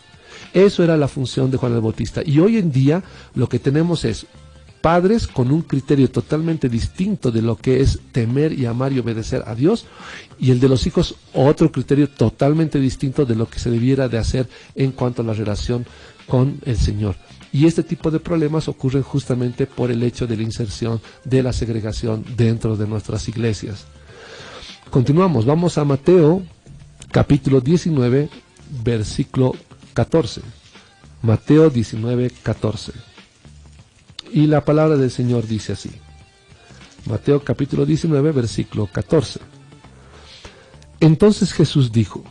Eso era la función de Juan el Bautista. Y hoy en día lo que tenemos es padres con un criterio totalmente distinto de lo que es temer y amar y obedecer a Dios, y el de los hijos otro criterio totalmente distinto de lo que se debiera de hacer en cuanto a la relación con el Señor. Y este tipo de problemas ocurren justamente por el hecho de la inserción de la segregación dentro de nuestras iglesias. Continuamos, vamos a Mateo capítulo 19, versículo 14. Mateo 19, 14. Y la palabra del Señor dice así. Mateo capítulo 19, versículo 14. Entonces Jesús dijo,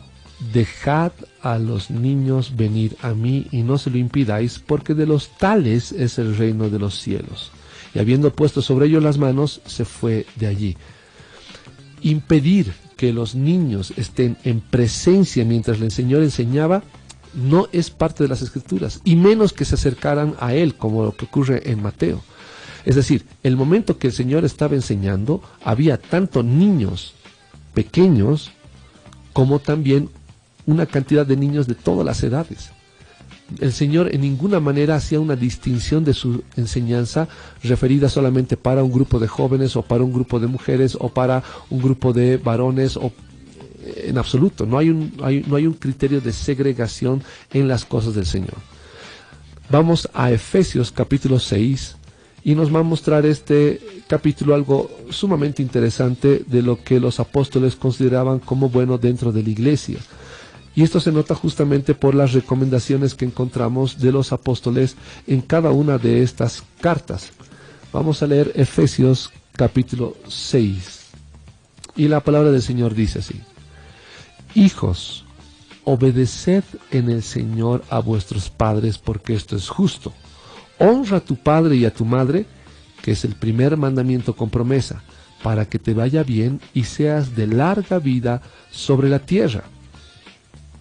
dejad a los niños venir a mí y no se lo impidáis, porque de los tales es el reino de los cielos. Y habiendo puesto sobre ellos las manos, se fue de allí. Impedir que los niños estén en presencia mientras el Señor enseñaba no es parte de las Escrituras, y menos que se acercaran a Él, como lo que ocurre en Mateo. Es decir, el momento que el Señor estaba enseñando, había tanto niños pequeños como también una cantidad de niños de todas las edades. El Señor en ninguna manera hacía una distinción de su enseñanza referida solamente para un grupo de jóvenes o para un grupo de mujeres o para un grupo de varones, o en absoluto. No hay un criterio de segregación en las cosas del Señor. Vamos a Efesios capítulo 6 y nos va a mostrar este capítulo algo sumamente interesante de lo que los apóstoles consideraban como bueno dentro de la iglesia. Y esto se nota justamente por las recomendaciones que encontramos de los apóstoles en cada una de estas cartas. Vamos a leer Efesios capítulo 6. Y la palabra del Señor dice así: Hijos, obedeced en el Señor a vuestros padres, porque esto es justo. Honra a tu padre y a tu madre, que es el primer mandamiento con promesa, para que te vaya bien y seas de larga vida sobre la tierra.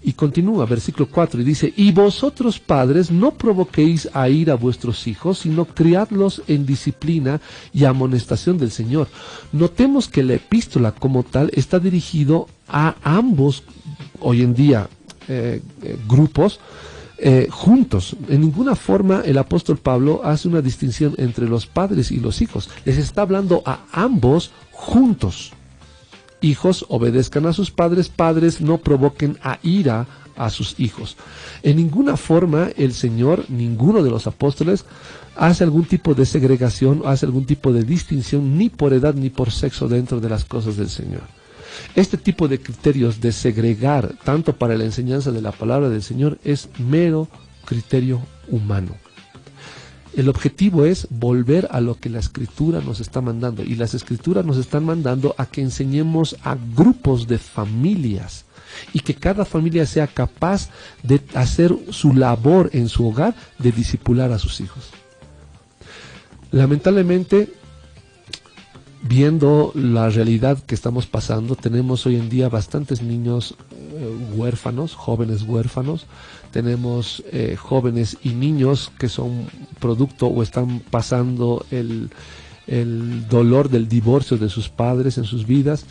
Y continúa, versículo 4, y dice: Y vosotros, padres, no provoquéis a ira a vuestros hijos, sino criadlos en disciplina y amonestación del Señor. Notemos que la epístola como tal está dirigido a ambos, hoy en día, grupos, juntos. En ninguna forma el apóstol Pablo hace una distinción entre los padres y los hijos. Les está hablando a ambos juntos. Hijos, obedezcan a sus padres, padres, no provoquen a ira a sus hijos. En ninguna forma el Señor, ninguno de los apóstoles, hace algún tipo de segregación, hace algún tipo de distinción, ni por edad ni por sexo dentro de las cosas del Señor. Este tipo de criterios de segregar, tanto para la enseñanza de la palabra del Señor, es mero criterio humano. El objetivo es volver a lo que la Escritura nos está mandando. Y las Escrituras nos están mandando a que enseñemos a grupos de familias. Y que cada familia sea capaz de hacer su labor en su hogar de discipular a sus hijos. Lamentablemente, viendo la realidad que estamos pasando, tenemos hoy en día bastantes niños huérfanos, jóvenes huérfanos. Tenemos jóvenes y niños que son producto o están pasando el dolor del divorcio de sus padres en sus vidas.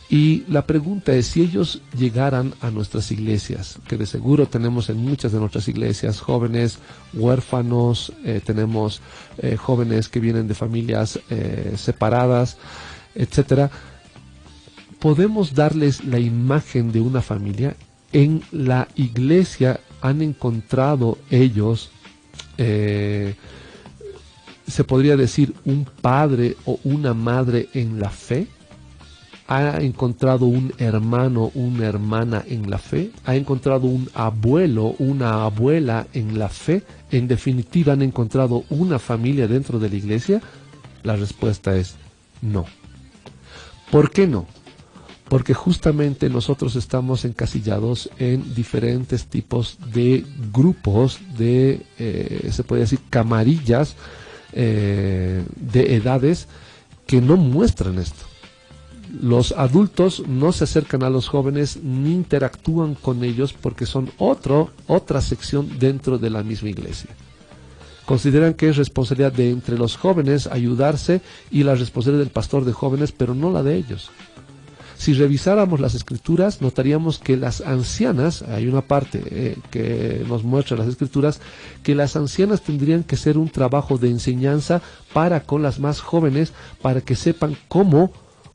Y la pregunta es, si ellos llegaran a nuestras iglesias, que de seguro tenemos en muchas de nuestras iglesias jóvenes huérfanos, tenemos jóvenes que vienen de familias separadas, etcétera, ¿podemos darles la imagen de una familia? En la iglesia han encontrado ellos, se podría decir, un padre o una madre en la fe. ¿Ha encontrado un hermano, una hermana en la fe? ¿Ha encontrado un abuelo, una abuela en la fe? En definitiva, ¿han encontrado una familia dentro de la iglesia? La respuesta es no. ¿Por qué no? Porque justamente nosotros estamos encasillados en diferentes tipos de grupos, de, se puede decir, camarillas de edades que no muestran esto. Los adultos no se acercan a los jóvenes ni interactúan con ellos porque son otra sección dentro de la misma iglesia. Consideran que es responsabilidad de entre los jóvenes ayudarse y la responsabilidad del pastor de jóvenes, pero no la de ellos. Si revisáramos las escrituras, notaríamos que las ancianas, hay una parte que nos muestra las escrituras, que las ancianas tendrían que ser un trabajo de enseñanza para con las más jóvenes, para que sepan cómo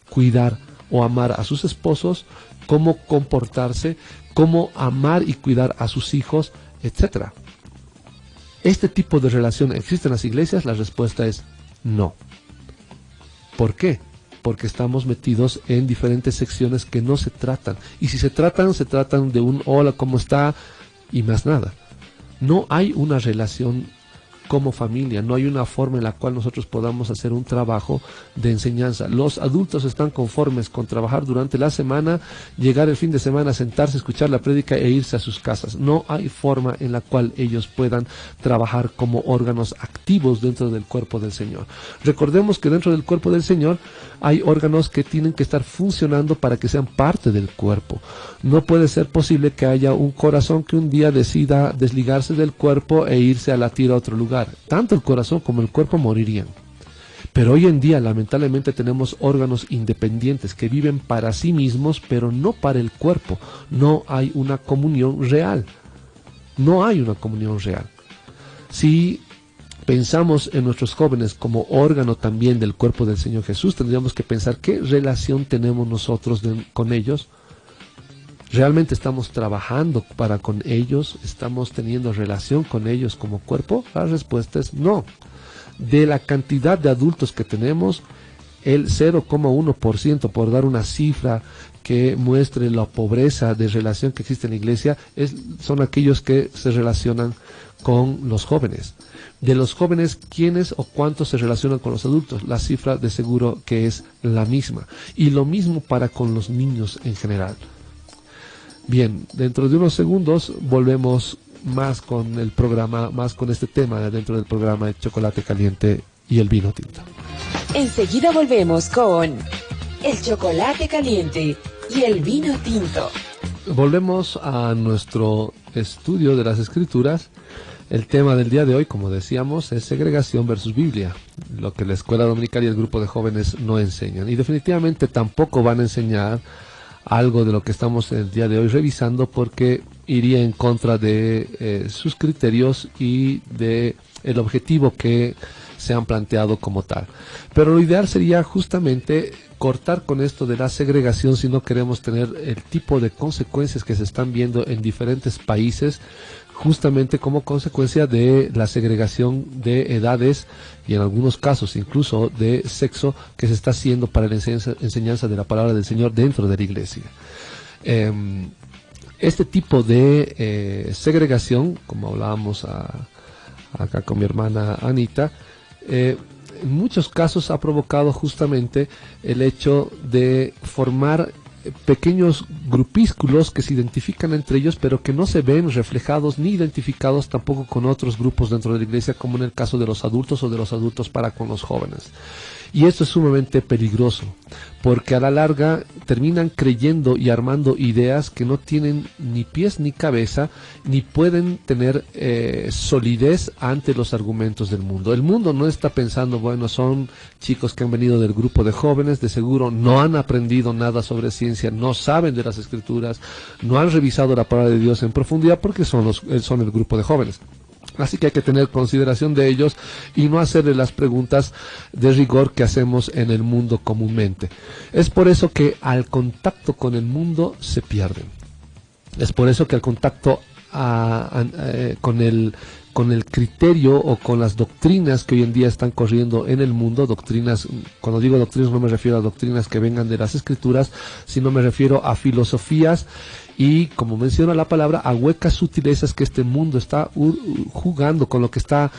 cuidar o amar a sus esposos, cómo comportarse, cómo amar y cuidar a sus hijos, etc. ¿Este tipo de relación existe en las iglesias? La respuesta es no. ¿Por qué? Porque estamos metidos en diferentes secciones que no se tratan. Y si se tratan de un hola, ¿cómo está? Y más nada. No hay una relación como familia. No hay una forma en la cual nosotros podamos hacer un trabajo de enseñanza. Los adultos están conformes con trabajar durante la semana, llegar el fin de semana, sentarse, escuchar la prédica e irse a sus casas. No hay forma en la cual ellos puedan trabajar como órganos activos dentro del cuerpo del Señor. Recordemos que dentro del cuerpo del Señor hay órganos que tienen que estar funcionando para que sean parte del cuerpo. No puede ser posible que haya un corazón que un día decida desligarse del cuerpo e irse a latir a otro lugar. Tanto el corazón como el cuerpo morirían. Pero hoy en día, lamentablemente, tenemos órganos independientes que viven para sí mismos, pero no para el cuerpo. No hay una comunión real. No hay una comunión real. Si pensamos en nuestros jóvenes como órgano también del cuerpo del Señor Jesús, tendríamos que pensar qué relación tenemos nosotros con ellos. ¿Realmente estamos trabajando para con ellos? ¿Estamos teniendo relación con ellos como cuerpo? La respuesta es no. De la cantidad de adultos que tenemos, el 0,1%, por dar una cifra que muestre la pobreza de relación que existe en la iglesia, son aquellos que se relacionan con los jóvenes. De los jóvenes, ¿quiénes o cuántos se relacionan con los adultos? La cifra de seguro que es la misma. Y lo mismo para con los niños en general. Bien, dentro de unos segundos volvemos más con el programa, más con este tema dentro del programa de Chocolate Caliente y el Vino Tinto. Enseguida volvemos con el chocolate caliente y el vino tinto. Volvemos a nuestro estudio de las Escrituras. El tema del día de hoy, como decíamos, es segregación versus Biblia, lo que la escuela dominical y el grupo de jóvenes no enseñan. Y definitivamente tampoco van a enseñar algo de lo que estamos el día de hoy revisando, porque iría en contra de sus criterios y de el objetivo que se han planteado como tal. Pero lo ideal sería justamente cortar con esto de la segregación si no queremos tener el tipo de consecuencias que se están viendo en diferentes países, justamente como consecuencia de la segregación de edades y en algunos casos incluso de sexo que se está haciendo para la enseñanza de la palabra del Señor dentro de la iglesia. Este tipo de segregación, como hablábamos acá con mi hermana Anita, en muchos casos ha provocado justamente el hecho de formar pequeños grupísculos que se identifican entre ellos, pero que no se ven reflejados ni identificados tampoco con otros grupos dentro de la iglesia, como en el caso de los adultos o de los adultos para con los jóvenes. Y esto es sumamente peligroso, porque a la larga terminan creyendo y armando ideas que no tienen ni pies ni cabeza, ni pueden tener solidez ante los argumentos del mundo. El mundo no está pensando, bueno, son chicos que han venido del grupo de jóvenes, de seguro no han aprendido nada sobre ciencia, no saben de las Escrituras, no han revisado la palabra de Dios en profundidad, porque son el grupo de jóvenes. Así que hay que tener consideración de ellos y no hacerle las preguntas de rigor que hacemos en el mundo comúnmente. Es por eso que al contacto con el mundo se pierden. Es por eso que al contacto con el criterio o con las doctrinas que hoy en día están corriendo en el mundo, doctrinas, cuando digo doctrinas no me refiero a doctrinas que vengan de las Escrituras, sino me refiero a filosofías y, como menciona la palabra, a huecas sutilezas que este mundo está jugando con lo que está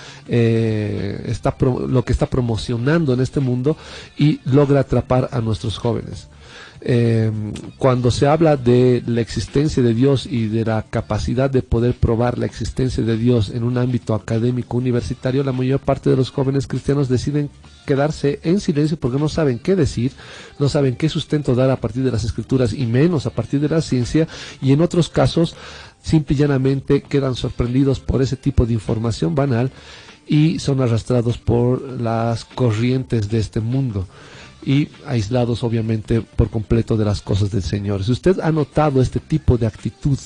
promocionando en este mundo, y logra atrapar a nuestros jóvenes. Cuando se habla de la existencia de Dios y de la capacidad de poder probar la existencia de Dios en un ámbito académico universitario, la mayor parte de los jóvenes cristianos deciden quedarse en silencio porque no saben qué decir, no saben qué sustento dar a partir de las Escrituras y menos a partir de la ciencia, y en otros casos simple y llanamente quedan sorprendidos por ese tipo de información banal y son arrastrados por las corrientes de este mundo y aislados obviamente por completo de las cosas del Señor. Si usted ha notado este tipo de actitud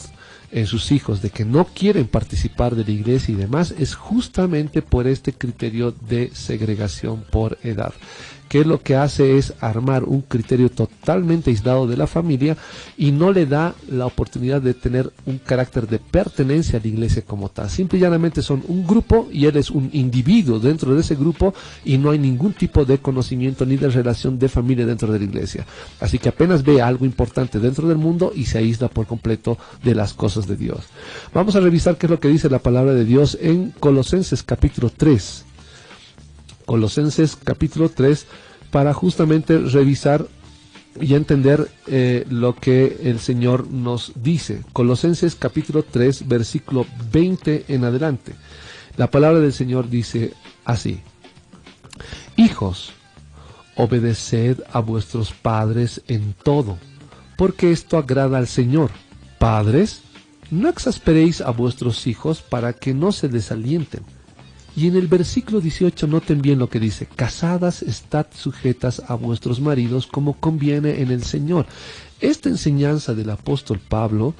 en sus hijos, de que no quieren participar de la iglesia y demás, es justamente por este criterio de segregación por edad. que lo que hace es armar un criterio totalmente aislado de la familia y no le da la oportunidad de tener un carácter de pertenencia a la iglesia como tal. Simple y llanamente son un grupo y él es un individuo dentro de ese grupo y no hay ningún tipo de conocimiento ni de relación de familia dentro de la iglesia. Así que apenas ve algo importante dentro del mundo y se aísla por completo de las cosas de Dios. Vamos a revisar qué es lo que dice la palabra de Dios en Colosenses capítulo 3. Colosenses capítulo 3, para justamente revisar y entender lo que el Señor nos dice. Colosenses capítulo 3, versículo 20 en adelante. La palabra del Señor dice así: hijos, obedeced a vuestros padres en todo, porque esto agrada al Señor. Padres, no exasperéis a vuestros hijos para que no se desalienten. Y en el versículo 18 noten bien lo que dice: casadas, estad sujetas a vuestros maridos como conviene en el Señor. Esta enseñanza del apóstol Pablo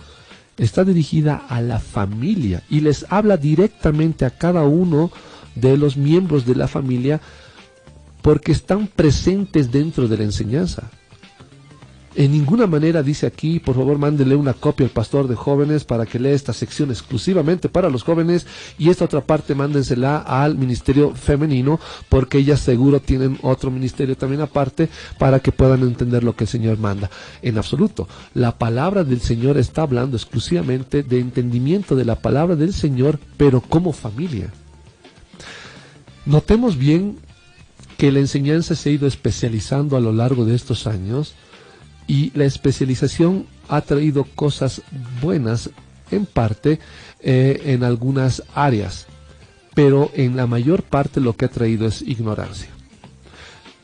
está dirigida a la familia y les habla directamente a cada uno de los miembros de la familia porque están presentes dentro de la enseñanza. En ninguna manera dice aquí, por favor mándele una copia al pastor de jóvenes para que lea esta sección exclusivamente para los jóvenes y esta otra parte mándensela al ministerio femenino porque ellas seguro tienen otro ministerio también aparte para que puedan entender lo que el Señor manda. En absoluto, la palabra del Señor está hablando exclusivamente de entendimiento de la palabra del Señor, pero como familia. Notemos bien que la enseñanza se ha ido especializando a lo largo de estos años. Y la especialización ha traído cosas buenas, en parte, en algunas áreas, pero en la mayor parte lo que ha traído es ignorancia.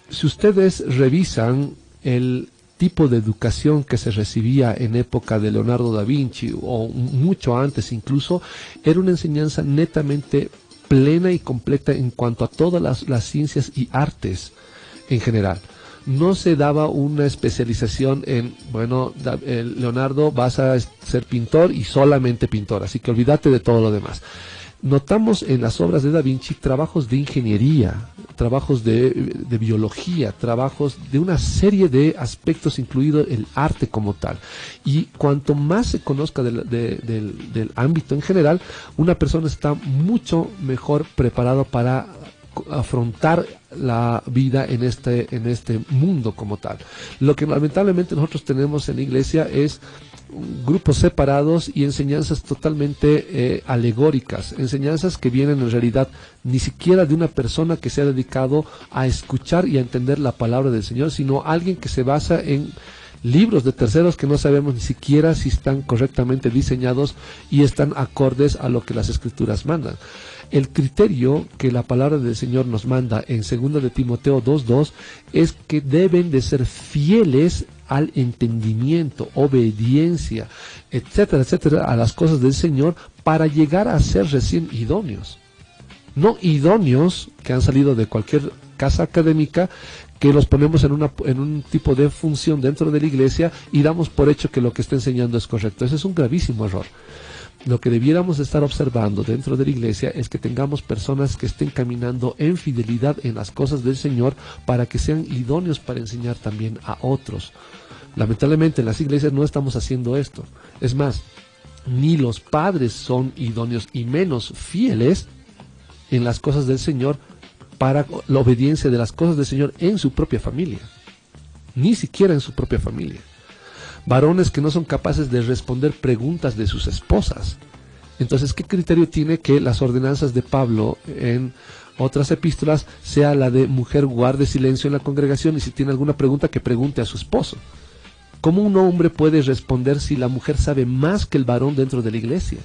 Si ustedes revisan el tipo de educación que se recibía en época de Leonardo da Vinci, o mucho antes incluso, era una enseñanza netamente plena y completa en cuanto a todas las ciencias y artes en general. No se daba una especialización en, bueno, Leonardo, vas a ser pintor y solamente pintor, así que olvídate de todo lo demás. Notamos en las obras de Da Vinci trabajos de ingeniería, trabajos de biología, trabajos de una serie de aspectos, incluido el arte como tal. Y cuanto más se conozca del ámbito en general, una persona está mucho mejor preparada para afrontar la vida en este mundo como tal. Lo que lamentablemente nosotros tenemos en la iglesia es grupos separados y enseñanzas totalmente alegóricas, enseñanzas que vienen en realidad ni siquiera de una persona que se ha dedicado a escuchar y a entender la palabra del Señor, sino alguien que se basa en libros de terceros que no sabemos ni siquiera si están correctamente diseñados y están acordes a lo que las escrituras mandan. El criterio que la palabra del Señor nos manda en 2 de Timoteo 2:2 es que deben de ser fieles al entendimiento, obediencia, etcétera, etcétera, a las cosas del Señor para llegar a ser recién idóneos. No idóneos que han salido de cualquier casa académica, que los ponemos en un tipo de función dentro de la iglesia y damos por hecho que lo que está enseñando es correcto. Ese es un gravísimo error. Lo que debiéramos estar observando dentro de la iglesia es que tengamos personas que estén caminando en fidelidad en las cosas del Señor para que sean idóneos para enseñar también a otros. Lamentablemente en las iglesias no estamos haciendo esto. Es más, ni los padres son idóneos y menos fieles en las cosas del Señor para la obediencia de las cosas del Señor en su propia familia. Ni siquiera en su propia familia. Varones que no son capaces de responder preguntas de sus esposas. Entonces, ¿qué criterio tiene que las ordenanzas de Pablo en otras epístolas sea la de mujer guarde silencio en la congregación y si tiene alguna pregunta que pregunte a su esposo? ¿Cómo un hombre puede responder si la mujer sabe más que el varón dentro de la iglesia?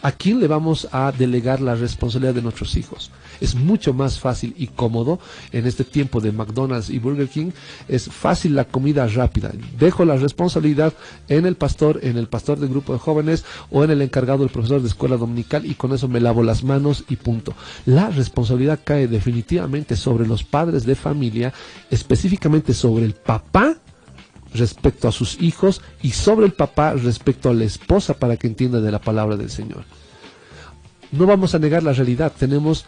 ¿A quién le vamos a delegar la responsabilidad de nuestros hijos? Es mucho más fácil y cómodo en este tiempo de McDonald's y Burger King. Es fácil la comida rápida. Dejo la responsabilidad en el pastor del grupo de jóvenes o en el encargado del profesor de escuela dominical y con eso me lavo las manos y punto. La responsabilidad cae definitivamente sobre los padres de familia, específicamente sobre el papá respecto a sus hijos y sobre el papá respecto a la esposa para que entienda de la palabra del Señor. No vamos a negar la realidad, tenemos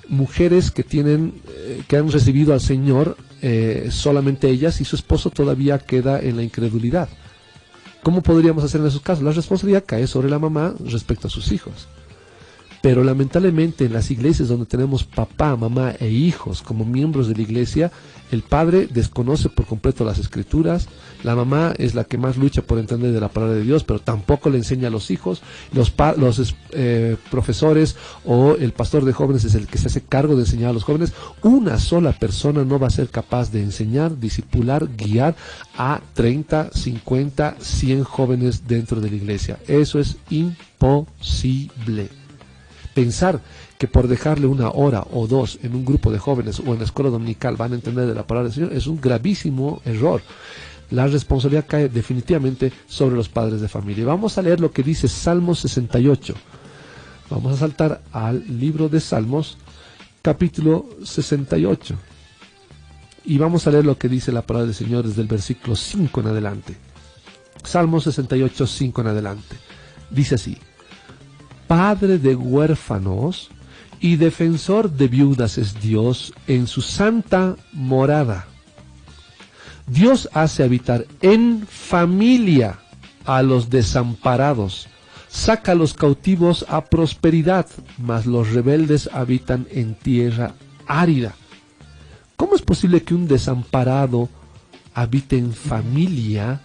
mujeres que que han recibido al Señor, solamente ellas, y su esposo todavía queda en la incredulidad. ¿Cómo podríamos hacer en esos casos? La responsabilidad cae sobre la mamá respecto a sus hijos. Pero lamentablemente en las iglesias donde tenemos papá, mamá e hijos como miembros de la iglesia, el padre desconoce por completo las escrituras, la mamá es la que más lucha por entender de la palabra de Dios, pero tampoco le enseña a los hijos, los profesores o el pastor de jóvenes es el que se hace cargo de enseñar a los jóvenes. Una sola persona no va a ser capaz de enseñar, discipular, guiar a 30, 50, 100 jóvenes dentro de la iglesia. Eso es imposible. Pensar que por dejarle una hora o dos en un grupo de jóvenes o en la escuela dominical van a entender de la palabra del Señor es un gravísimo error. La responsabilidad cae definitivamente sobre los padres de familia. Vamos a leer lo que dice Salmos 68. Vamos a saltar al libro de Salmos, capítulo 68. Y vamos a leer lo que dice la palabra del Señor desde el versículo 5 en adelante. Salmos 68, 5 en adelante. Dice así: Padre de huérfanos y defensor de viudas es Dios en su santa morada. Dios hace habitar en familia a los desamparados, saca a los cautivos a prosperidad, mas los rebeldes habitan en tierra árida. ¿Cómo es posible que un desamparado habite en familia?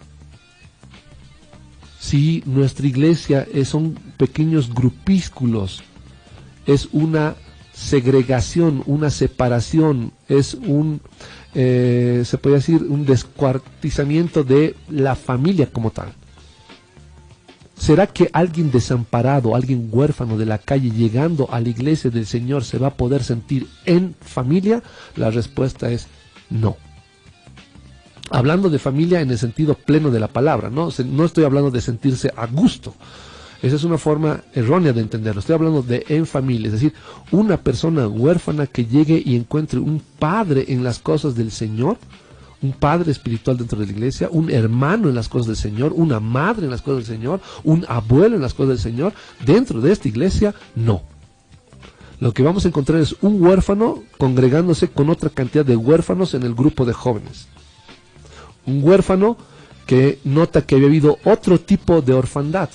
Si nuestra iglesia son pequeños grupísculos, es una segregación, una separación, es se puede decir, un descuartizamiento de la familia como tal. ¿Será que alguien desamparado, alguien huérfano de la calle llegando a la iglesia del Señor se va a poder sentir en familia? La respuesta es no. Hablando de familia en el sentido pleno de la palabra, no estoy hablando de sentirse a gusto. Esa es una forma errónea de entenderlo. Estoy hablando de en familia, es decir, una persona huérfana que llegue y encuentre un padre en las cosas del Señor, un padre espiritual dentro de la iglesia, un hermano en las cosas del Señor, una madre en las cosas del Señor, un abuelo en las cosas del Señor, dentro de esta iglesia, no. Lo que vamos a encontrar es un huérfano congregándose con otra cantidad de huérfanos en el grupo de jóvenes. Un huérfano que nota que había habido otro tipo de orfandad.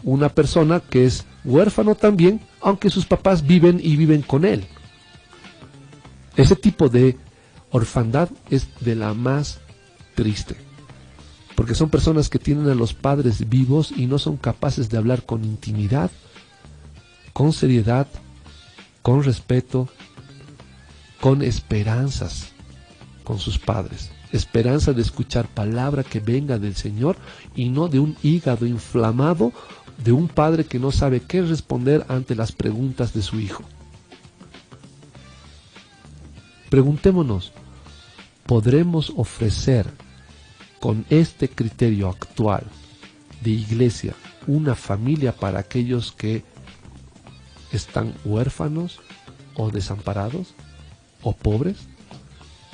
Una persona que es huérfano también, aunque sus papás viven con él. Ese tipo de orfandad es de la más triste. Porque son personas que tienen a los padres vivos y no son capaces de hablar con intimidad, con seriedad, con respeto, con esperanzas con sus padres. Esperanza de escuchar palabra que venga del Señor y no de un hígado inflamado de un padre que no sabe qué responder ante las preguntas de su hijo. Preguntémonos, ¿podremos ofrecer con este criterio actual de iglesia una familia para aquellos que están huérfanos o desamparados o pobres?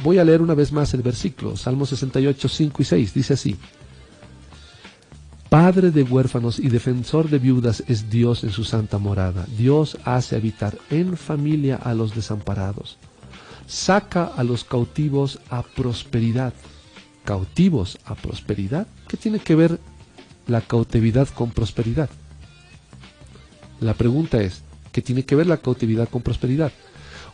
Voy a leer una vez más el versículo, Salmo 68, 5 y 6, dice así: Padre de huérfanos y defensor de viudas es Dios en su santa morada. Dios hace habitar en familia a los desamparados. Saca a los cautivos a prosperidad. ¿Cautivos a prosperidad? ¿Qué tiene que ver la cautividad con prosperidad? La pregunta es, ¿qué tiene que ver la cautividad con prosperidad?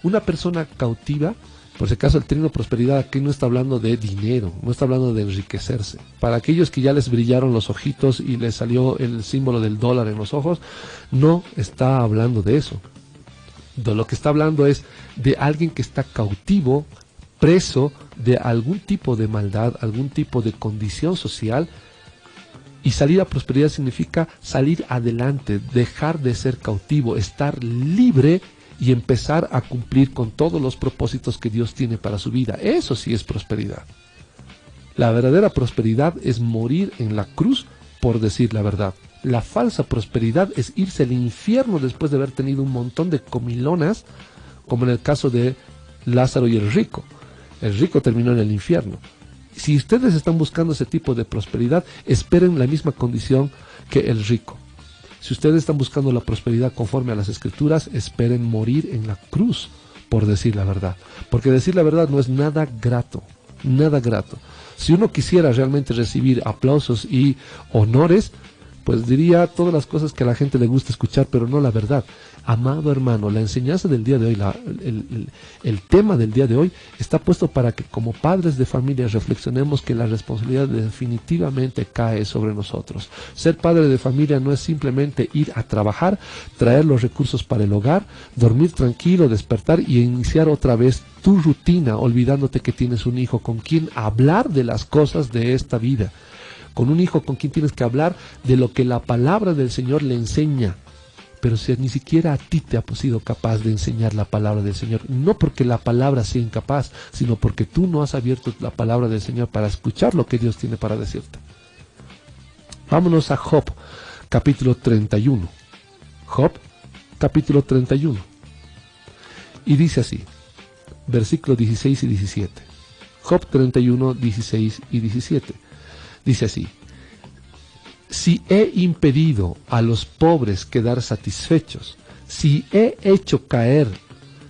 Una persona cautiva, por si acaso el término prosperidad aquí no está hablando de dinero, no está hablando de enriquecerse. Para aquellos que ya les brillaron los ojitos y les salió el símbolo del dólar en los ojos, no está hablando de eso. De lo que está hablando es de alguien que está cautivo, preso de algún tipo de maldad, algún tipo de condición social. Y salir a prosperidad significa salir adelante, dejar de ser cautivo, estar libre y empezar a cumplir con todos los propósitos que Dios tiene para su vida. Eso sí es prosperidad. La verdadera prosperidad es morir en la cruz por decir la verdad. La falsa prosperidad es irse al infierno después de haber tenido un montón de comilonas, como en el caso de Lázaro y el rico. El rico terminó en el infierno. Si ustedes están buscando ese tipo de prosperidad, esperen la misma condición que el rico. Si ustedes están buscando la prosperidad conforme a las Escrituras, esperen morir en la cruz por decir la verdad. Porque decir la verdad no es nada grato, nada grato. Si uno quisiera realmente recibir aplausos y honores, pues diría todas las cosas que a la gente le gusta escuchar, pero no la verdad. Amado hermano, la enseñanza del día de hoy, el tema del día de hoy está puesto para que como padres de familia reflexionemos que la responsabilidad definitivamente cae sobre nosotros. Ser padre de familia no es simplemente ir a trabajar, traer los recursos para el hogar, dormir tranquilo, despertar y iniciar otra vez tu rutina, olvidándote que tienes un hijo con quien hablar de las cosas de esta vida. Con un hijo con quien tienes que hablar de lo que la palabra del Señor le enseña. Pero si ni siquiera a ti te ha sido capaz de enseñar la palabra del Señor, no porque la palabra sea incapaz, sino porque tú no has abierto la palabra del Señor para escuchar lo que Dios tiene para decirte. Vámonos a Job, capítulo 31. Job, capítulo 31. Y dice así, versículos 16 y 17. Job 31, 16 y 17. Dice así: si he impedido a los pobres quedar satisfechos, si he hecho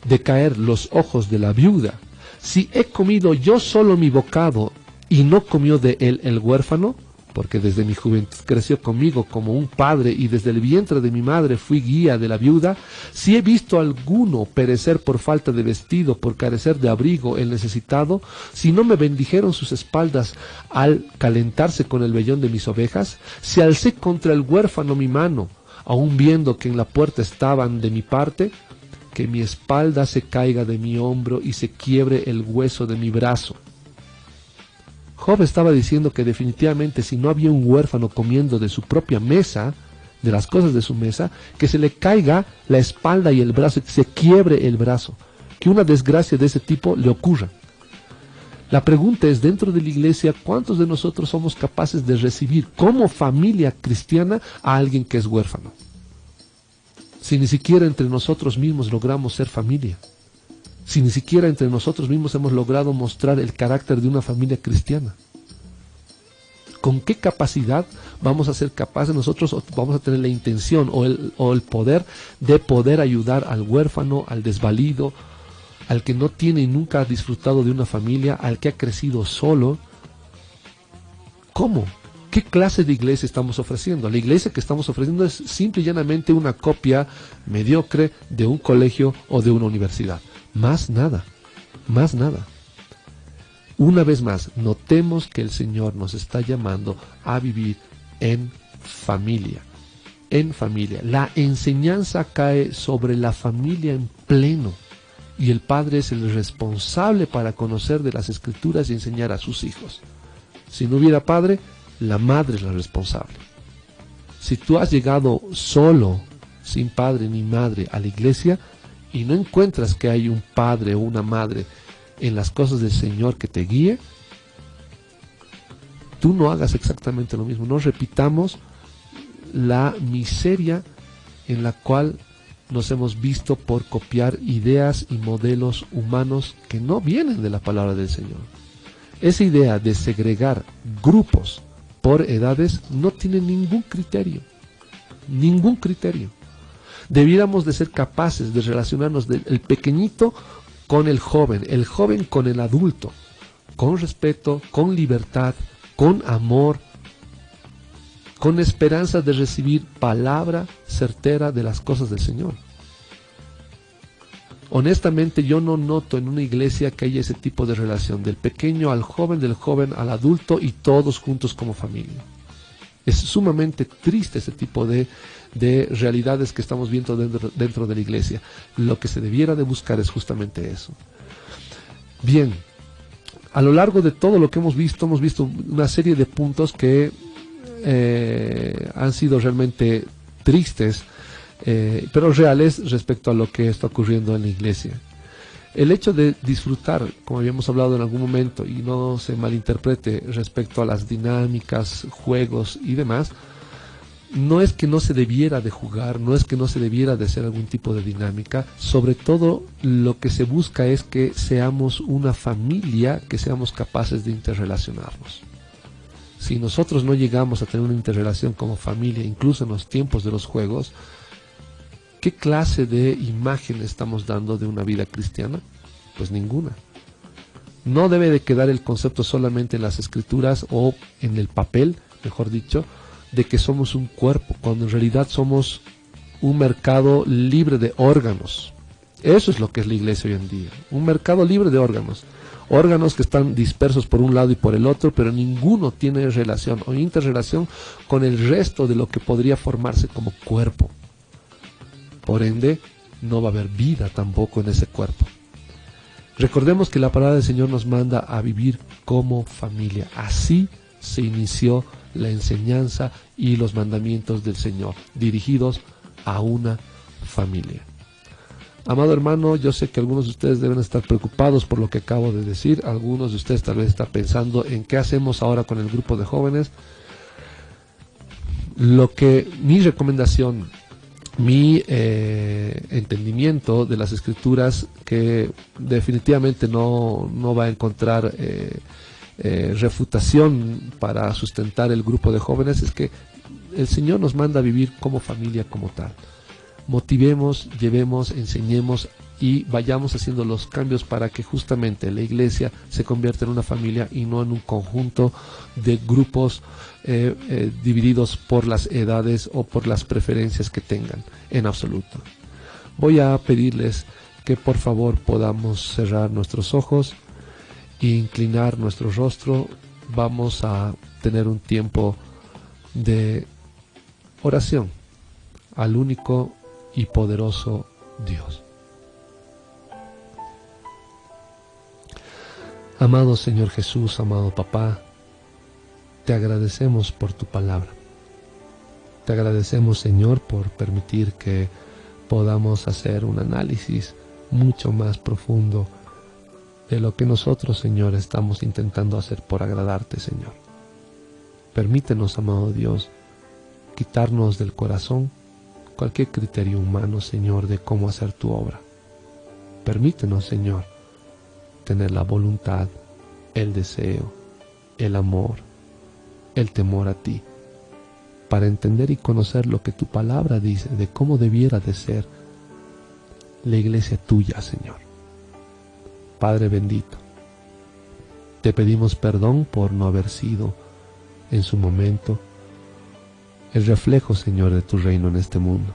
decaer los ojos de la viuda, si he comido yo solo mi bocado y no comió de él el huérfano, porque desde mi juventud creció conmigo como un padre y desde el vientre de mi madre fui guía de la viuda, si he visto a alguno perecer por falta de vestido, por carecer de abrigo el necesitado, si no me bendijeron sus espaldas al calentarse con el vellón de mis ovejas, si alcé contra el huérfano mi mano, aun viendo que en la puerta estaban de mi parte, que mi espalda se caiga de mi hombro y se quiebre el hueso de mi brazo. Job estaba diciendo que definitivamente si no había un huérfano comiendo de su propia mesa, de las cosas de su mesa, que se le caiga la espalda y el brazo, que se quiebre el brazo, que una desgracia de ese tipo le ocurra. La pregunta es, dentro de la iglesia, ¿cuántos de nosotros somos capaces de recibir como familia cristiana a alguien que es huérfano? Si ni siquiera entre nosotros mismos logramos ser familia. Si ni siquiera entre nosotros mismos hemos logrado mostrar el carácter de una familia cristiana. ¿Con qué capacidad vamos a ser capaces nosotros, o vamos a tener la intención o el poder de poder ayudar al huérfano, al desvalido, al que no tiene y nunca ha disfrutado de una familia, al que ha crecido solo? ¿Cómo? ¿Qué clase de iglesia estamos ofreciendo? La iglesia que estamos ofreciendo es simple y llanamente una copia mediocre de un colegio o de una universidad. Más nada, más nada. Una vez más, notemos que el Señor nos está llamando a vivir en familia. En familia. La enseñanza cae sobre la familia en pleno. Y el padre es el responsable para conocer de las Escrituras y enseñar a sus hijos. Si no hubiera padre, la madre es la responsable. Si tú has llegado solo, sin padre ni madre, a la iglesia, y no encuentras que hay un padre o una madre en las cosas del Señor que te guíe, tú no hagas exactamente lo mismo. No repitamos la miseria en la cual nos hemos visto por copiar ideas y modelos humanos que no vienen de la palabra del Señor. Esa idea de segregar grupos por edades no tiene ningún criterio. Ningún criterio. Debiéramos de ser capaces de relacionarnos del pequeñito con el joven con el adulto, con respeto, con libertad, con amor, con esperanza de recibir palabra certera de las cosas del Señor. Honestamente, yo no noto en una iglesia que haya ese tipo de relación, del pequeño al joven, del joven al adulto y todos juntos como familia. Es sumamente triste ese tipo de realidades que estamos viendo dentro de la iglesia. Lo que se debiera de buscar es justamente eso. Bien, a lo largo de todo lo que hemos visto una serie de puntos que han sido realmente tristes, pero reales respecto a lo que está ocurriendo en la iglesia. El hecho de disfrutar, como habíamos hablado en algún momento, y no se malinterprete respecto a las dinámicas, juegos y demás, no es que no se debiera de jugar, no es que no se debiera de hacer algún tipo de dinámica. Sobre todo lo que se busca es que seamos una familia, que seamos capaces de interrelacionarnos. Si nosotros no llegamos a tener una interrelación como familia, incluso en los tiempos de los juegos, ¿Qué clase de imagen estamos dando de una vida cristiana? Pues ninguna. No debe de quedar el concepto solamente en las escrituras o en el papel, mejor dicho, de que somos un cuerpo, cuando en realidad somos un mercado libre de órganos. Eso es lo que es la iglesia hoy en día, un mercado libre de órganos. Órganos que están dispersos por un lado y por el otro, pero ninguno tiene relación o interrelación con el resto de lo que podría formarse como cuerpo. Por ende, no va a haber vida tampoco en ese cuerpo. Recordemos que la palabra del Señor nos manda a vivir como familia. Así se inició la enseñanza y los mandamientos del Señor, dirigidos a una familia. Amado hermano, yo sé que algunos de ustedes deben estar preocupados por lo que acabo de decir. Algunos de ustedes tal vez están pensando en qué hacemos ahora con el grupo de jóvenes. Mi recomendación, mi entendimiento de las escrituras, que definitivamente no va a encontrar refutación para sustentar el grupo de jóvenes, es que el Señor nos manda a vivir como familia, como tal. Motivemos, llevemos, enseñemos y vayamos haciendo los cambios para que justamente la iglesia se convierta en una familia y no en un conjunto de grupos divididos por las edades o por las preferencias que tengan en absoluto. Voy a pedirles que por favor podamos cerrar nuestros ojos e inclinar nuestro rostro. Vamos a tener un tiempo de oración al único y poderoso Dios. Amado Señor Jesús, amado Papá, te agradecemos por tu palabra. Te agradecemos, Señor, por permitir que podamos hacer un análisis mucho más profundo de lo que nosotros, Señor, estamos intentando hacer por agradarte, Señor. Permítenos, amado Dios, quitarnos del corazón cualquier criterio humano, Señor, de cómo hacer tu obra. Permítenos, Señor, tener la voluntad, el deseo, el amor, el temor a ti, para entender y conocer lo que tu palabra dice de cómo debiera de ser la iglesia tuya, Señor. Padre bendito, te pedimos perdón por no haber sido en su momento el reflejo, Señor, de tu reino en este mundo.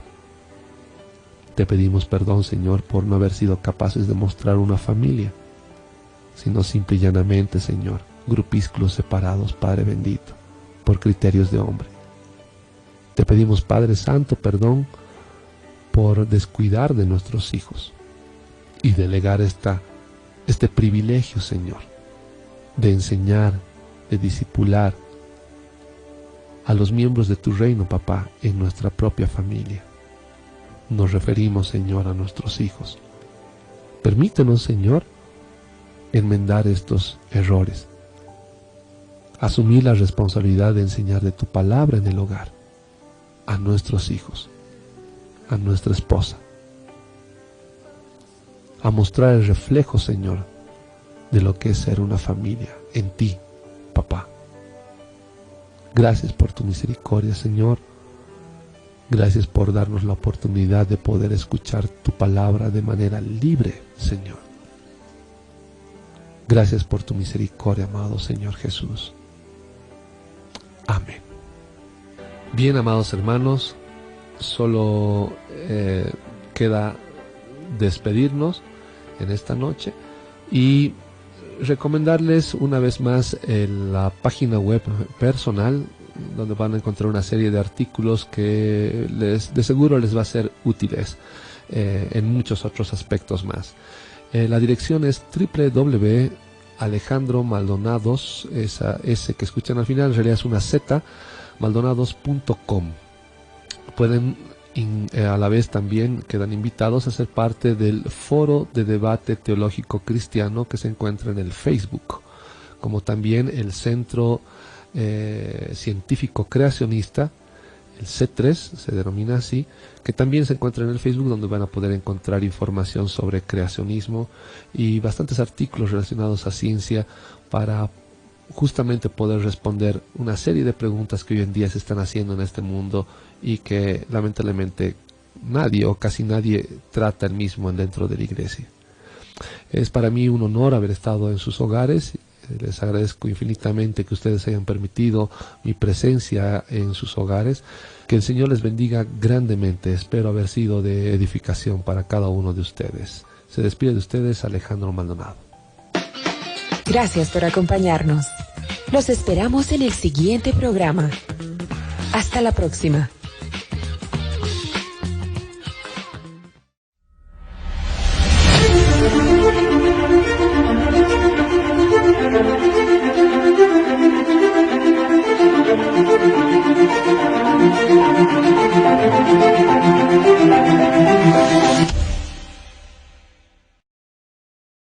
Te pedimos perdón, Señor, por no haber sido capaces de mostrar una familia, sino simple y llanamente, Señor, grupísculos separados, Padre bendito, por criterios de hombre. Te pedimos, Padre Santo, perdón por descuidar de nuestros hijos y delegar este privilegio, Señor, de enseñar, de discipular a los miembros de tu reino, papá, en nuestra propia familia. Nos referimos, Señor, a nuestros hijos. Permítenos, Señor, enmendar estos errores. Asumir la responsabilidad de enseñar de tu palabra en el hogar, a nuestros hijos, a nuestra esposa. A mostrar el reflejo, Señor, de lo que es ser una familia en ti, papá. Gracias por tu misericordia, Señor. Gracias por darnos la oportunidad de poder escuchar tu palabra de manera libre, Señor. Gracias por tu misericordia, amado Señor Jesús. Amén. Bien, amados hermanos, solo queda despedirnos en esta noche y recomendarles una vez más la página web personal, donde van a encontrar una serie de artículos que de seguro les va a ser útiles en muchos otros aspectos más. La dirección es www.alejandromaldonados, esa S que escuchan al final en realidad es una Z, maldonados.com. Pueden a la vez también quedan invitados a ser parte del foro de debate teológico cristiano que se encuentra en el Facebook, como también el Centro Científico Creacionista, el C3 se denomina así, que también se encuentra en el Facebook, donde van a poder encontrar información sobre creacionismo y bastantes artículos relacionados a ciencia para justamente poder responder una serie de preguntas que hoy en día se están haciendo en este mundo y que lamentablemente nadie o casi nadie trata el mismo dentro de la iglesia. Es para mí un honor haber estado en sus hogares. Les agradezco infinitamente que ustedes hayan permitido mi presencia en sus hogares. Que el Señor les bendiga grandemente. Espero haber sido de edificación para cada uno de ustedes. Se despide de ustedes Alejandro Maldonado. Gracias por acompañarnos. Los esperamos en el siguiente programa. Hasta la próxima.